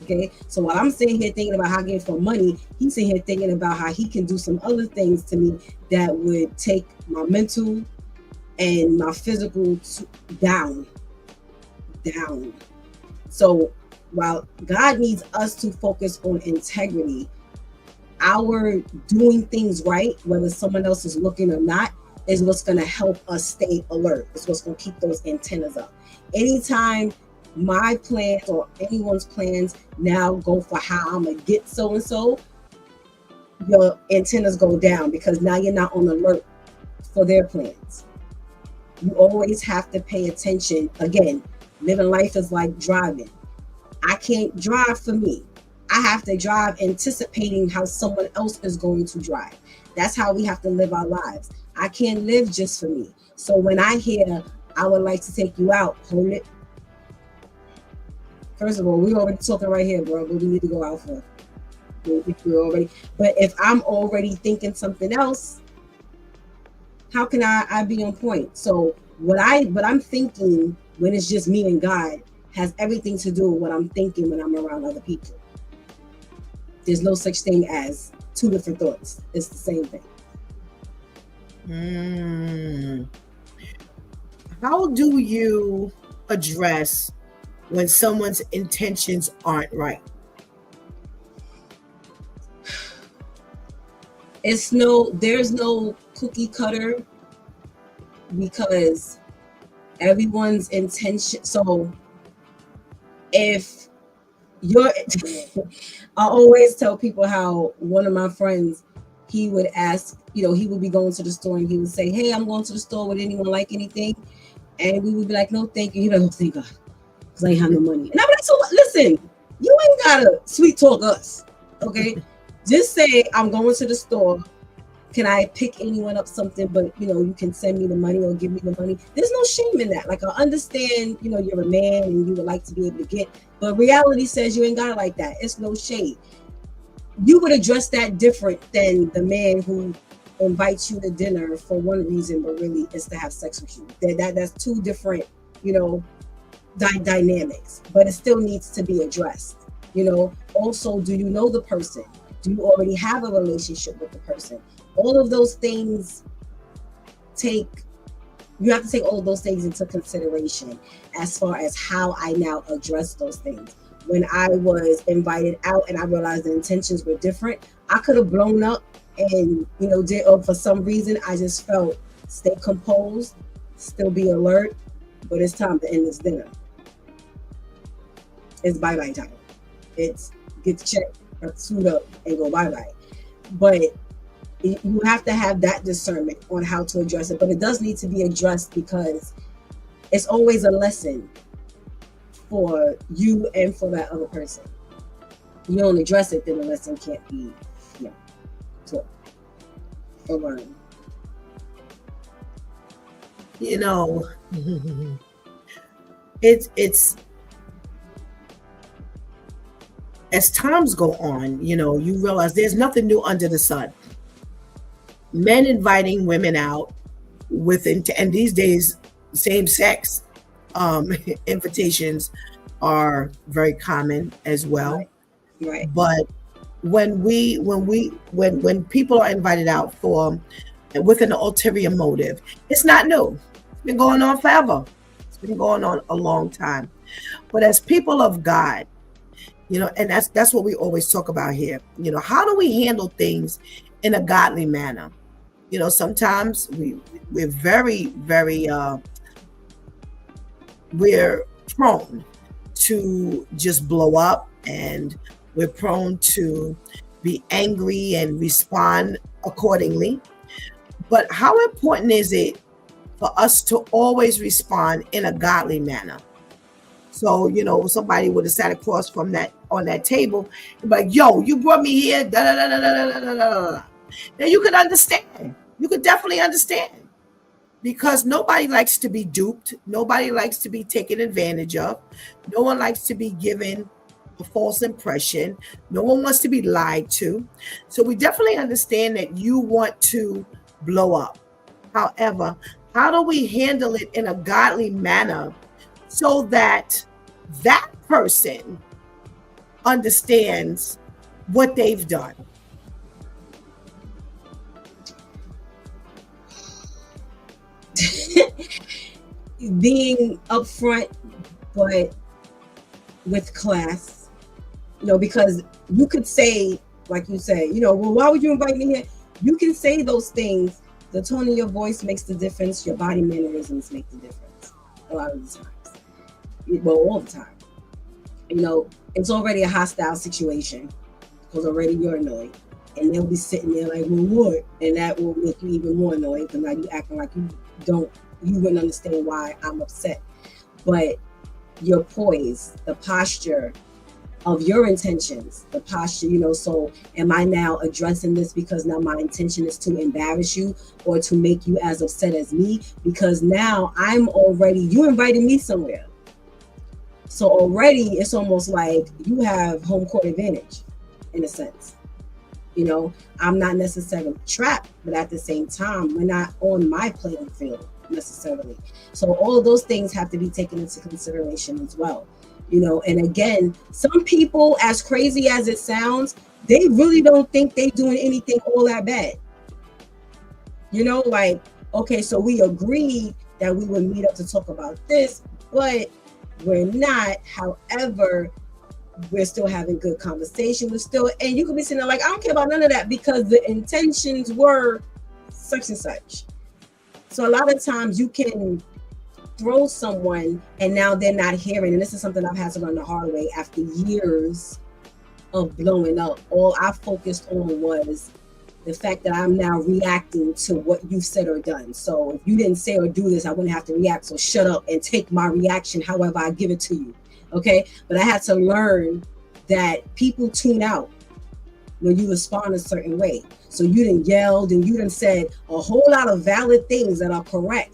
S6: Okay, so while I'm sitting here thinking about how I get for money, he's sitting here thinking about how he can do some other things to me that would take my mental and my physical down. So while God needs us to focus on integrity, our doing things right, whether someone else is looking or not, is what's going to help us stay alert. It's what's going to keep those antennas up. Anytime my plans or anyone's plans now go for how I'm going to get so-and-so, your antennas go down because now you're not on alert for their plans. You always have to pay attention. Again, living life is like driving. I can't drive for me. I have to drive anticipating how someone else is going to drive. That's how we have to live our lives. I can't live just for me. So when I hear, I would like to take you out, hold it. First of all, we're already talking right here, bro, but we need to go out for it. But if I'm already thinking something else, how can I be on point? So what I'm thinking when it's just me and God has everything to do with what I'm thinking when I'm around other people. There's no such thing as two different thoughts. It's the same thing.
S2: How do you address when someone's intentions aren't right?
S6: There's no cookie cutter because everyone's intention. So if you're, I always tell people how one of my friends, he would ask, he would be going to the store and he would say, hey, I'm going to the store. Would anyone like anything? And we would be like, no, thank you. He'd be like, oh, thank God, because I ain't have no money. And I'd be like, so what? Listen, you ain't gotta sweet talk us, okay? Just say, I'm going to the store. Can I pick anyone up something? But, you can send me the money or give me the money. There's no shame in that. Like, I understand, you're a man and you would like to be able to get, but reality says you ain't got it like that. It's no shade. You would address that different than the man who invites you to dinner for one reason, but really it's to have sex with you. That's two different, dynamics, but it still needs to be addressed. Also, do you know the person? Do you already have a relationship with the person? All of those things you have to take all of those things into consideration as far as how I now address those things. When I was invited out and I realized the intentions were different, I could have blown up and, for some reason, I just felt stay composed, still be alert, but it's time to end this dinner. It's bye-bye time. It's get the check, suit up, and go bye-bye. But you have to have that discernment on how to address it. But it does need to be addressed because it's always a lesson for you and for that other person. You don't address it, then the lesson can't be taught or learned.
S2: It's as times go on, you realize there's nothing new under the sun. Men inviting women out and these days, same sex invitations are very common as well.
S6: Right.
S2: But when people are invited out with an ulterior motive, it's not new. It's been going on forever. It's been going on a long time. But as people of God, and that's what we always talk about here. How do we handle things in a godly manner? Sometimes we're very, very we're prone to just blow up, and we're prone to be angry and respond accordingly. But how important is it for us to always respond in a godly manner? So, somebody would have sat across from that on that table, like, yo, you brought me here, da da da da da da da da. Then you could understand. You could definitely understand. Because nobody likes to be duped. Nobody likes to be taken advantage of. No one likes to be given a false impression. No one wants to be lied to. So we definitely understand that you want to blow up. However, how do we handle it in a godly manner so that that person understands what they've done?
S6: Being upfront, but with class, because you could say, like you say, well, why would you invite me here? You can say those things. The tone of your voice makes the difference. Your body mannerisms make the difference a lot of the times. Well, all the time. It's already a hostile situation because already you're annoyed. And they'll be sitting there like, well, what? And that will make you even more annoyed because now you acting like you wouldn't understand why I'm upset. But your poise, the posture of your intentions, the posture, so am I now addressing this because now my intention is to embarrass you or to make you as upset as me? Because now you invited me somewhere. So already it's almost like you have home court advantage in a sense. I'm not necessarily trapped, but at the same time, we're not on my playing field necessarily. So all of those things have to be taken into consideration as well. And again, some people, as crazy as it sounds, they really don't think they're doing anything all that bad. Like, okay, so we agreed that we would meet up to talk about this, but we're not. However, we're still having good conversation. And you could be sitting there like, I don't care about none of that because the intentions were such and such. So a lot of times you can throw someone and now they're not hearing. And this is something I've had to learn the hard way after years of blowing up. All I focused on was the fact that I'm now reacting to what you said or done. So if you didn't say or do this, I wouldn't have to react. So shut up and take my reaction however I give it to you. Okay, but I had to learn that people tune out when you respond a certain way. So you done yelled and you done said a whole lot of valid things that are correct,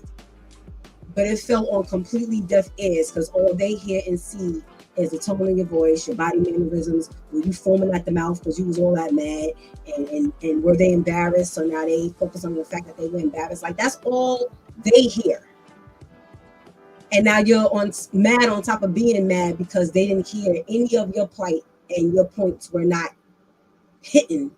S6: but it fell on completely deaf ears because all they hear and see is the tone of your voice, your body mannerisms, were you foaming at the mouth because you was all that mad, and were they embarrassed? So now they focus on the fact that they were embarrassed. Like that's all they hear. And now you're mad on top of being mad because they didn't hear any of your plight and your points were not hitting,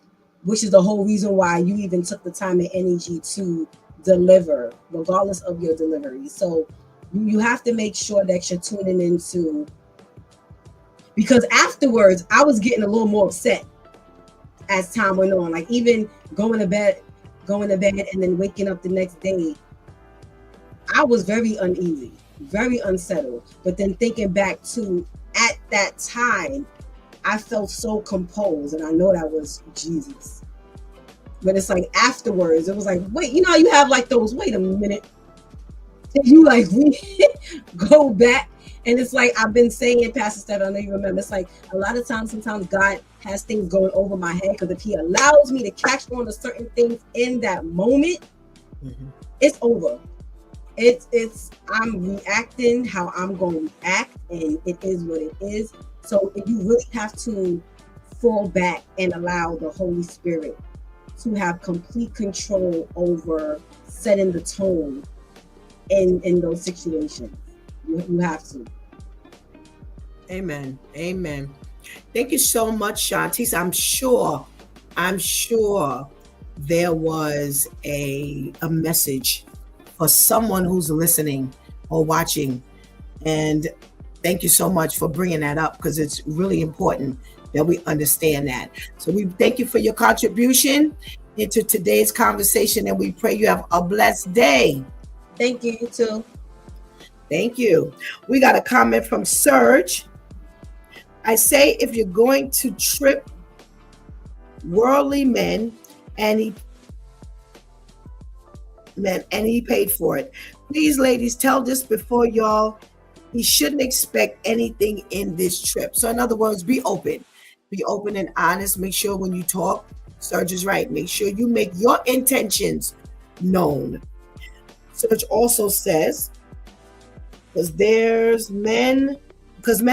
S6: which is the whole reason why you even took the time and energy to deliver, regardless of your delivery. So you have to make sure that you're tuning into, because afterwards I was getting a little more upset as time went on. Like even going to bed and then waking up the next day, I was very uneasy, very unsettled. But then thinking back to at that time, I felt so composed, and I know that was Jesus. But it's like afterwards, it was like, wait, you have like those, wait a minute. And you like go back. And it's like, I've been saying, Pastor Steph, I know you remember, it's like a lot of times, sometimes God has things going over my head, because if he allows me to catch on to certain things in that moment, it's over. It's I'm reacting how I'm going to react, and it is what it is. So you really have to fall back and allow the Holy Spirit to have complete control over setting the tone in those situations. You have to.
S2: Amen. Amen. Thank you so much, Shantice. I'm sure there was a message for someone who's listening or watching. And thank you so much for bringing that up, because it's really important that we understand that. So we thank you for your contribution into today's conversation, and we pray you have a blessed day.
S6: Thank you, you too.
S2: Thank you. We got a comment from Serge. I say if you're going to trip worldly men, and he paid for it. Please, ladies, tell this before y'all. He shouldn't expect anything in this trip. So in other words, be open. Be open and honest. Make sure when you talk, Serge is right. Make sure you make your intentions known. Serge also says, because men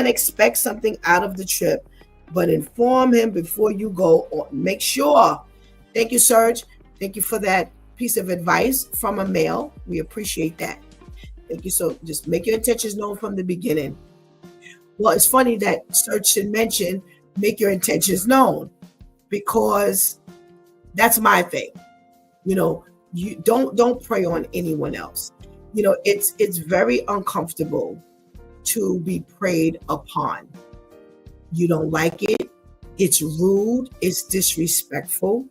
S2: expect something out of the trip, but inform him before you go, or make sure. Thank you, Serge. Thank you for that piece of advice from a male. We appreciate that. Thank you. So just make your intentions known from the beginning. Well, it's funny that Serge should mention make your intentions known, because that's my thing. You don't prey on anyone else. It's very uncomfortable to be preyed upon. You don't like it. It's rude. It's disrespectful.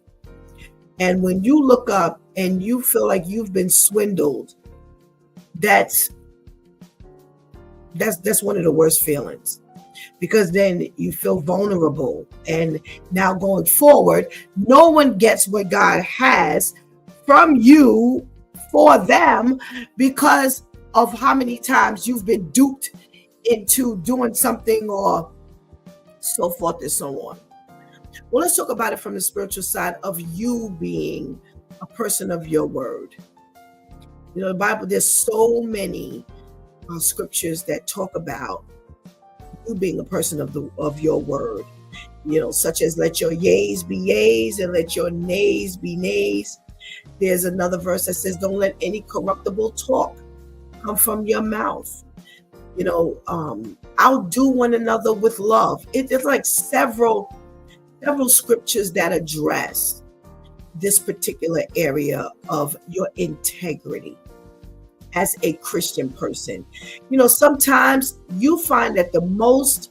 S2: And when you look up and you feel like you've been swindled, that's one of the worst feelings, because then you feel vulnerable. And now going forward, no one gets what God has from you for them because of how many times you've been duped into doing something, or so forth and so on. Well, let's talk about it from the spiritual side of you being a person of your word. The Bible, there's so many scriptures that talk about you being a person of your word. Such as let your yeas be yeas and let your nays be nays. There's another verse that says, don't let any corruptible talk come from your mouth. Outdo one another with love. It's like several scriptures that address this particular area of your integrity as a Christian person. Sometimes you find that the most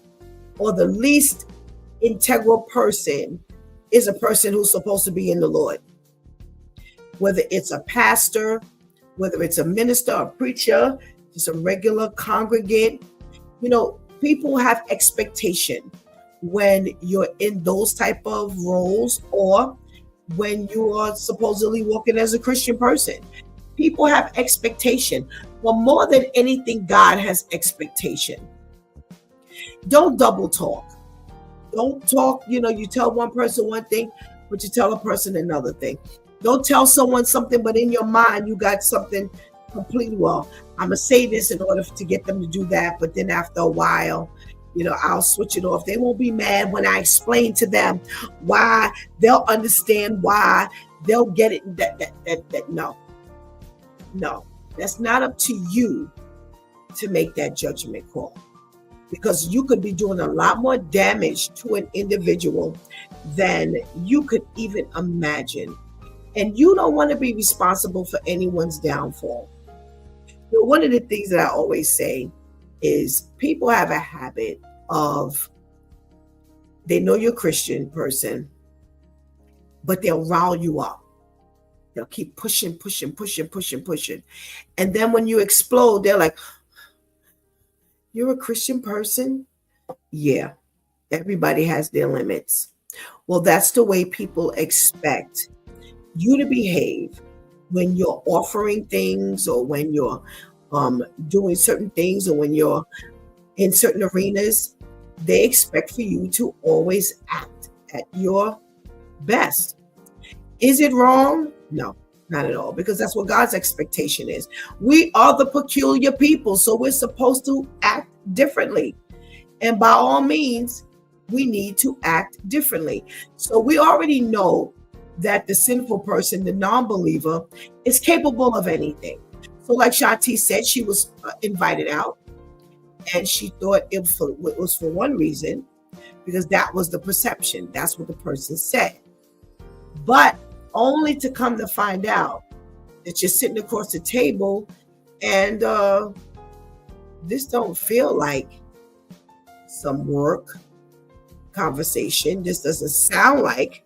S2: or the least integral person is a person who's supposed to be in the Lord. Whether it's a pastor, whether it's a minister, a preacher, just a regular congregant, people have expectation when you're in those type of roles, or when you are supposedly walking as a Christian person. People have expectation. But more than anything, God has expectation. Don't double talk. Don't talk, you tell one person one thing, but you tell a person another thing. Don't tell someone something, but in your mind, you got something completely, well, I'm going to say this in order to get them to do that. But then after a while, I'll switch it off. They won't be mad when I explain to them why. They'll understand why. They'll get it. No, that's not up to you to make that judgment call, because you could be doing a lot more damage to an individual than you could even imagine. And you don't want to be responsible for anyone's downfall. One of the things that I always say is people have a habit of, they know you're a Christian person, but they'll rile you up. They'll keep pushing. And then when you explode, they're like, you're a Christian person? Yeah, everybody has their limits. Well, that's the way people expect you to behave when you're offering things, or when you're doing certain things, or when you're in certain arenas. They expect for you to always act at your best. Is it wrong? No, not at all, because that's what God's expectation is. We are the peculiar people, so we're supposed to act differently. And by all means, we need to act differently. So we already know that the sinful person, the non-believer, is capable of anything. So like Shanti said, she was invited out, and she thought it was for one reason, because that was the perception. That's what the person said. But only to come to find out that you're sitting across the table, and this don't feel like some work conversation. This doesn't sound like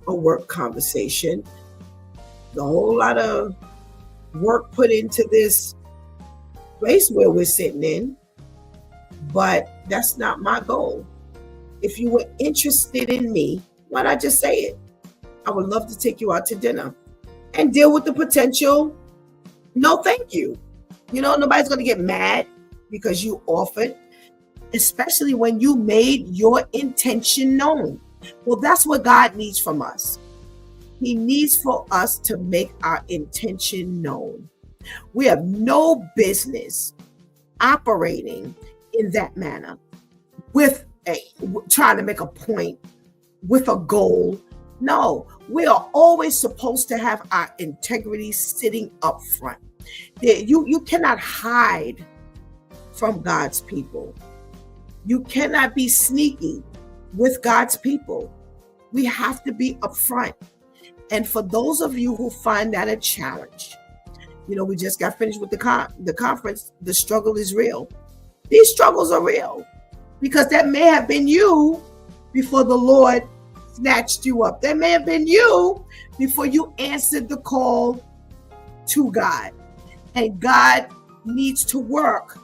S2: a work conversation. A whole lot of work put into this place where we're sitting in, but that's not my goal. if you were interested in me, why not just say it? I would love to take you out to dinner and deal with the potential. No, thank you. Nobody's going to get mad because you offered, especially when you made your intention known. Well, that's what God needs from us. He needs for us to make our intention known. We have no business operating in that manner with trying to make a point, with a goal. No, we are always supposed to have our integrity sitting up front. You cannot hide from God's people. You cannot be sneaky with God's people. We have to be upfront. And for those of you who find that a challenge, we just got finished with the conference. The struggle is real. These struggles are real because that may have been you before the Lord snatched you up. That may have been you before you answered the call to God. And God needs to work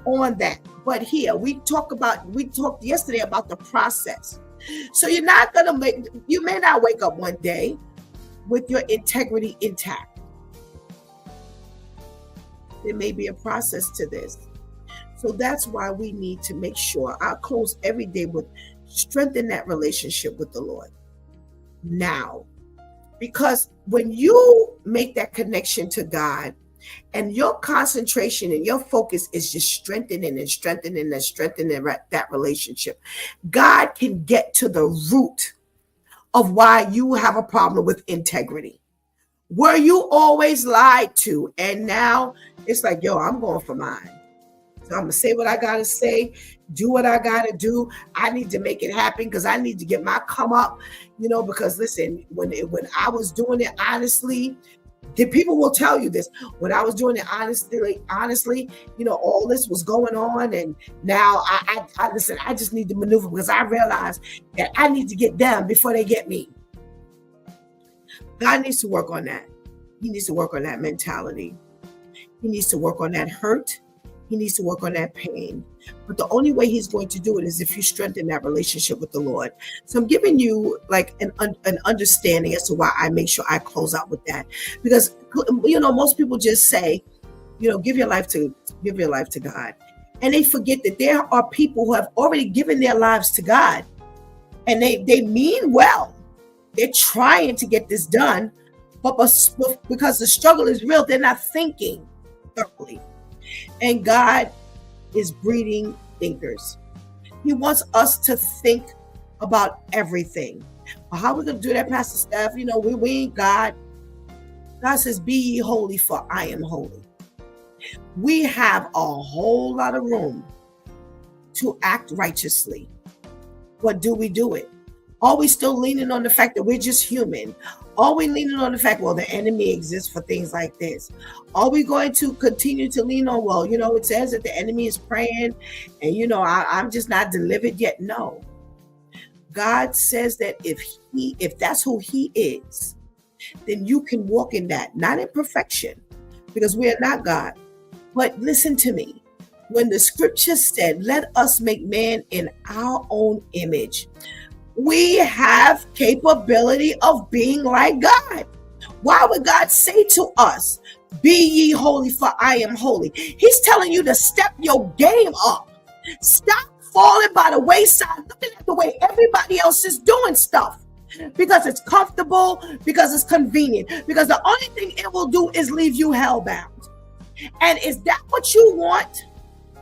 S2: on that. But here we talked yesterday about the process. So you may not wake up one day with your integrity intact. There may be a process to this. So that's why we need to make sure I close every day with strengthen that relationship with the Lord now. Because when you make that connection to God and your concentration and your focus is just strengthening that relationship, God can get to the root of why you have a problem with integrity. Were you always lied to? And now it's like, yo, I'm going for mine. So I'm going to say what I got to say, do what I got to do. I need to make it happen because I need to get my come up, because listen, when I was doing it honestly, the people will tell you this. When I was doing it honestly, all this was going on. And now I listen, I just need to maneuver because I realized that I need to get them before they get me. God needs to work on that. He needs to work on that mentality. He needs to work on that hurt. He needs to work on that pain. But the only way he's going to do it is if you strengthen that relationship with the Lord. So I'm giving you like an understanding as to why I make sure I close out with that. Because, most people just say, give your life to God. And they forget that there are people who have already given their lives to God. And they mean well. They're trying to get this done. But because the struggle is real, they're not thinking thoroughly. And God is breeding thinkers. He wants us to think about everything. Well, how are we going to do that, Pastor Steph? We ain't God. God says, be ye holy, for I am holy. We have a whole lot of room to act righteously. But do we do it? Are we still leaning on the fact that we're just human? Are we leaning on the fact, well, the enemy exists for things like this? Are we going to continue to lean on, well, it says that the enemy is praying and, I'm just not delivered yet? No. God says that if that's who he is, then you can walk in that, not in perfection, because we are not God. But listen to me. When the scripture said, let us make man in our own image, we have capability of being like God. Why would God say to us, be ye holy, for I am holy? He's telling you to step your game up. Stop falling by the wayside, looking at the way everybody else is doing stuff. Because it's comfortable, because it's convenient, because the only thing it will do is leave you hellbound. And is that what you want?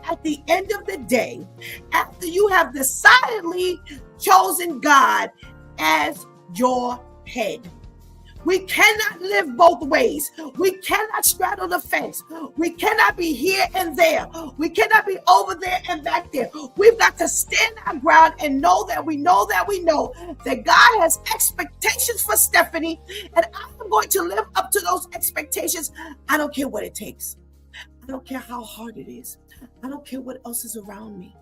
S2: At the end of the day, after you have decidedly chosen God as your head, we cannot live both ways. We cannot straddle the fence. We cannot be here and there. We cannot be over there and back there. We've got to stand our ground and know that that God has expectations for Stephanie, and I'm going to live up to those expectations. I don't care what it takes. I don't care how hard it is. I don't care what else is around me.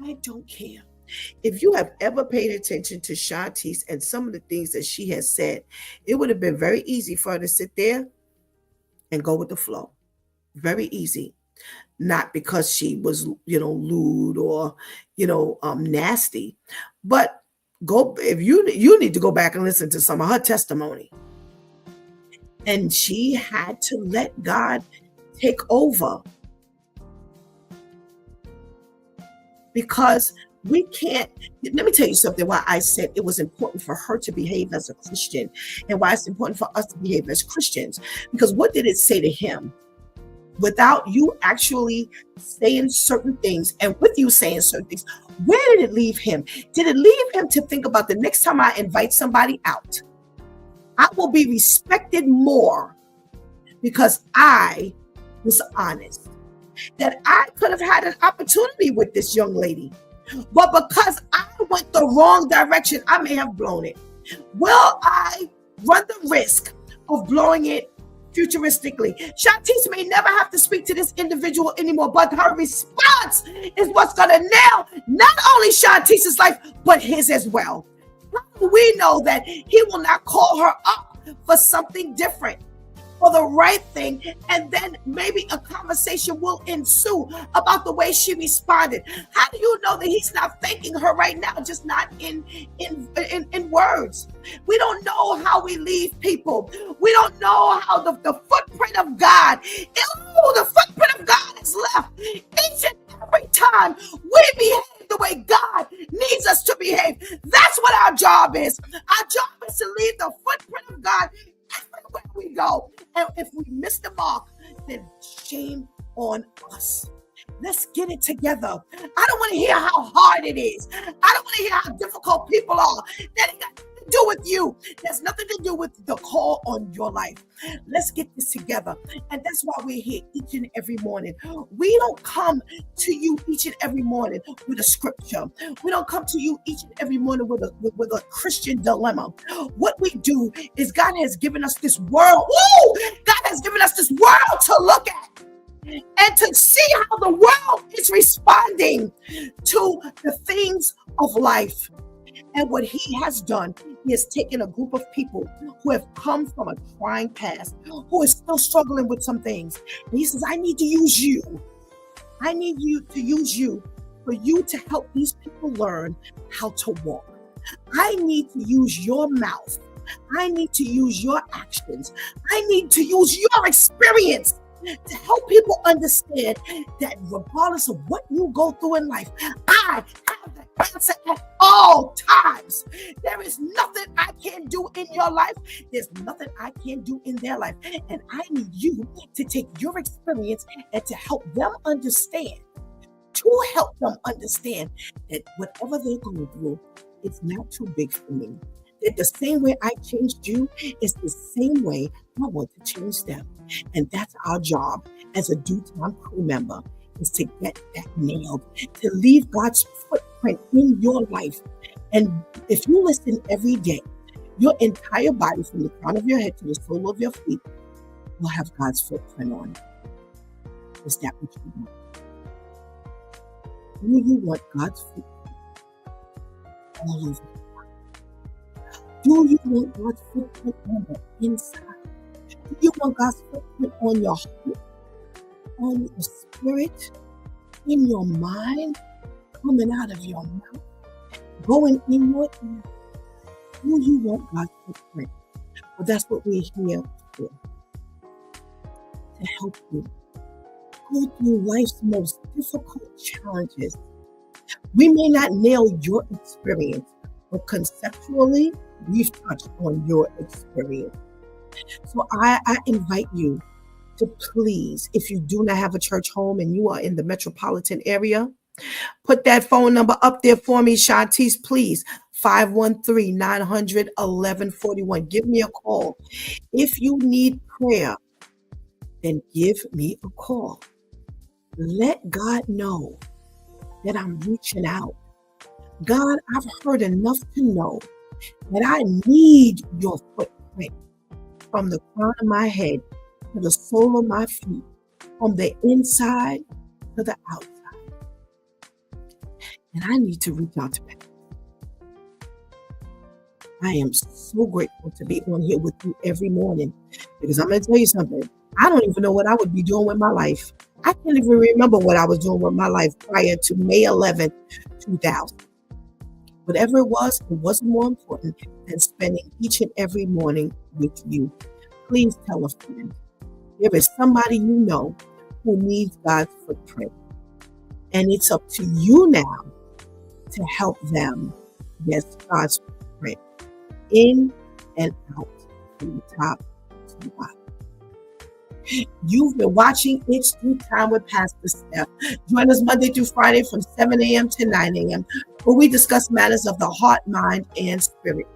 S2: I don't care. If you have ever paid attention to Shantice and some of the things that she has said, it would have been very easy for her to sit there and go with the flow. Very easy. not because she was, lewd or, nasty, but if you need to go back and listen to some of her testimony. And she had to let God take over, because we can't. Let me tell you something, why I said it was important for her to behave as a Christian, and why it's important for us to behave as Christians. Because what did it say to him? Without you actually saying certain things, and with you saying certain things, where did it leave him? Did it leave him to think about, the next time I invite somebody out, I will be respected more because I was honest? That I could have had an opportunity with this young lady, but because I went the wrong direction, I may have blown it. Will I run the risk of blowing it futuristically? Shantice may never have to speak to this individual anymore, but her response is what's going to nail not only Shantice's life, but his as well. We know that he will not call her up for something different, for the right thing, and then maybe a conversation will ensue about the way she responded. How do you know that he's not thanking her right now, just not in words? We don't know how we leave people. We don't know how the footprint of God, the footprint of God is left each and every time we behave the way God needs us to behave. That's what our job is. Our job is to leave the footprint of God everywhere we go. And if we miss the mark, then shame on us. Let's get it together. I don't want to hear how hard it is. I don't want to hear how difficult people are. That ain't got nothing to do with you. There's nothing to do with the call on your life. Let's get this together. And that's why we're here each and every morning. We don't come to you each and every morning with a scripture. We don't come to you each and every morning with a Christian dilemma. What we do is God has given us this world. God has given us this world to look at and to see how the world is responding to the things of life. And what he has done, he has taken a group of people who have come from a trying past, who is still struggling with some things. And he says, I need to use you. I need you to use you for you to help these people learn how to walk. I need to use your mouth. I need to use your actions. I need to use your experience to help people understand that regardless of what you go through in life, I have the answer at all times. There is nothing I can do in your life. There's nothing I can do in their life. And I need you to take your experience and to help them understand, that whatever they're going through, it's not too big for me. That the same way I changed you is the same way I want to change them. And that's our job as a Due Time crew member, is to get that nailed, to leave God's footprint in your life. And if you listen every day, your entire body, from the crown of your head to the sole of your feet, will have God's footprint on it. Is that what you want? Do you want God's footprint all over? Do you want God's footprint on the inside? Do you want God's footprint on your heart, on your spirit, in your mind, coming out of your mouth, going in your ear? Do you want God's footprint? Well, that's what we're here for. To help you go through life's most difficult challenges. We may not nail your experience, but conceptually, we've touched on your experience. So I invite you to please, if you do not have a church home and you are in the metropolitan area, put that phone number up there for me, Shantice, please. 513-900-1141. Give me a call. If you need prayer, then give me a call. Let God know that I'm reaching out. God, I've heard enough to know that I need your footprint from the crown of my head to the sole of my feet, from the inside to the outside. And I need to reach out to people. I am so grateful to be on here with you every morning, because I'm going to tell you something. I don't even know what I would be doing with my life. I can't even remember what I was doing with my life prior to May 11th, 2000. Whatever it wasn't more important than spending each and every morning with you. Please tell a friend. There is somebody you know who needs God's footprint. And it's up to you now to help them get God's footprint in and out, from the top to the bottom. You've been watching It's Due Time with Pastor Steph. Join us Monday through Friday from 7 a.m. to 9 a.m. where we discuss matters of the heart, mind, and spirit.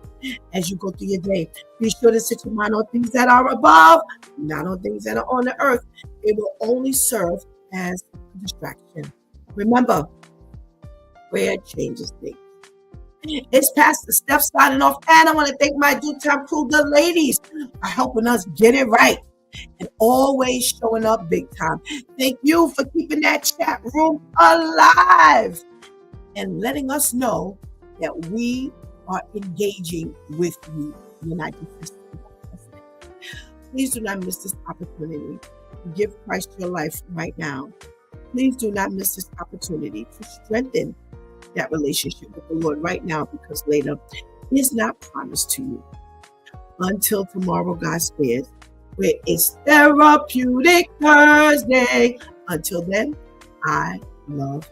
S2: As you go through your day, be sure to set your mind on things that are above, not on things that are on the earth. It will only serve as a distraction. Remember, prayer changes things. It's Pastor Steph signing off, and I want to thank my Due Time crew, the ladies, for helping us get it right and always showing up big time. Thank you for keeping that chat room alive and letting us know that we are engaging with you, United States. Please do not miss this opportunity to give Christ your life right now. Please do not miss this opportunity to strengthen that relationship with the Lord right now, because later is not promised to you. Until tomorrow, God spares, where it's Therapeutic Thursday. Until then, I love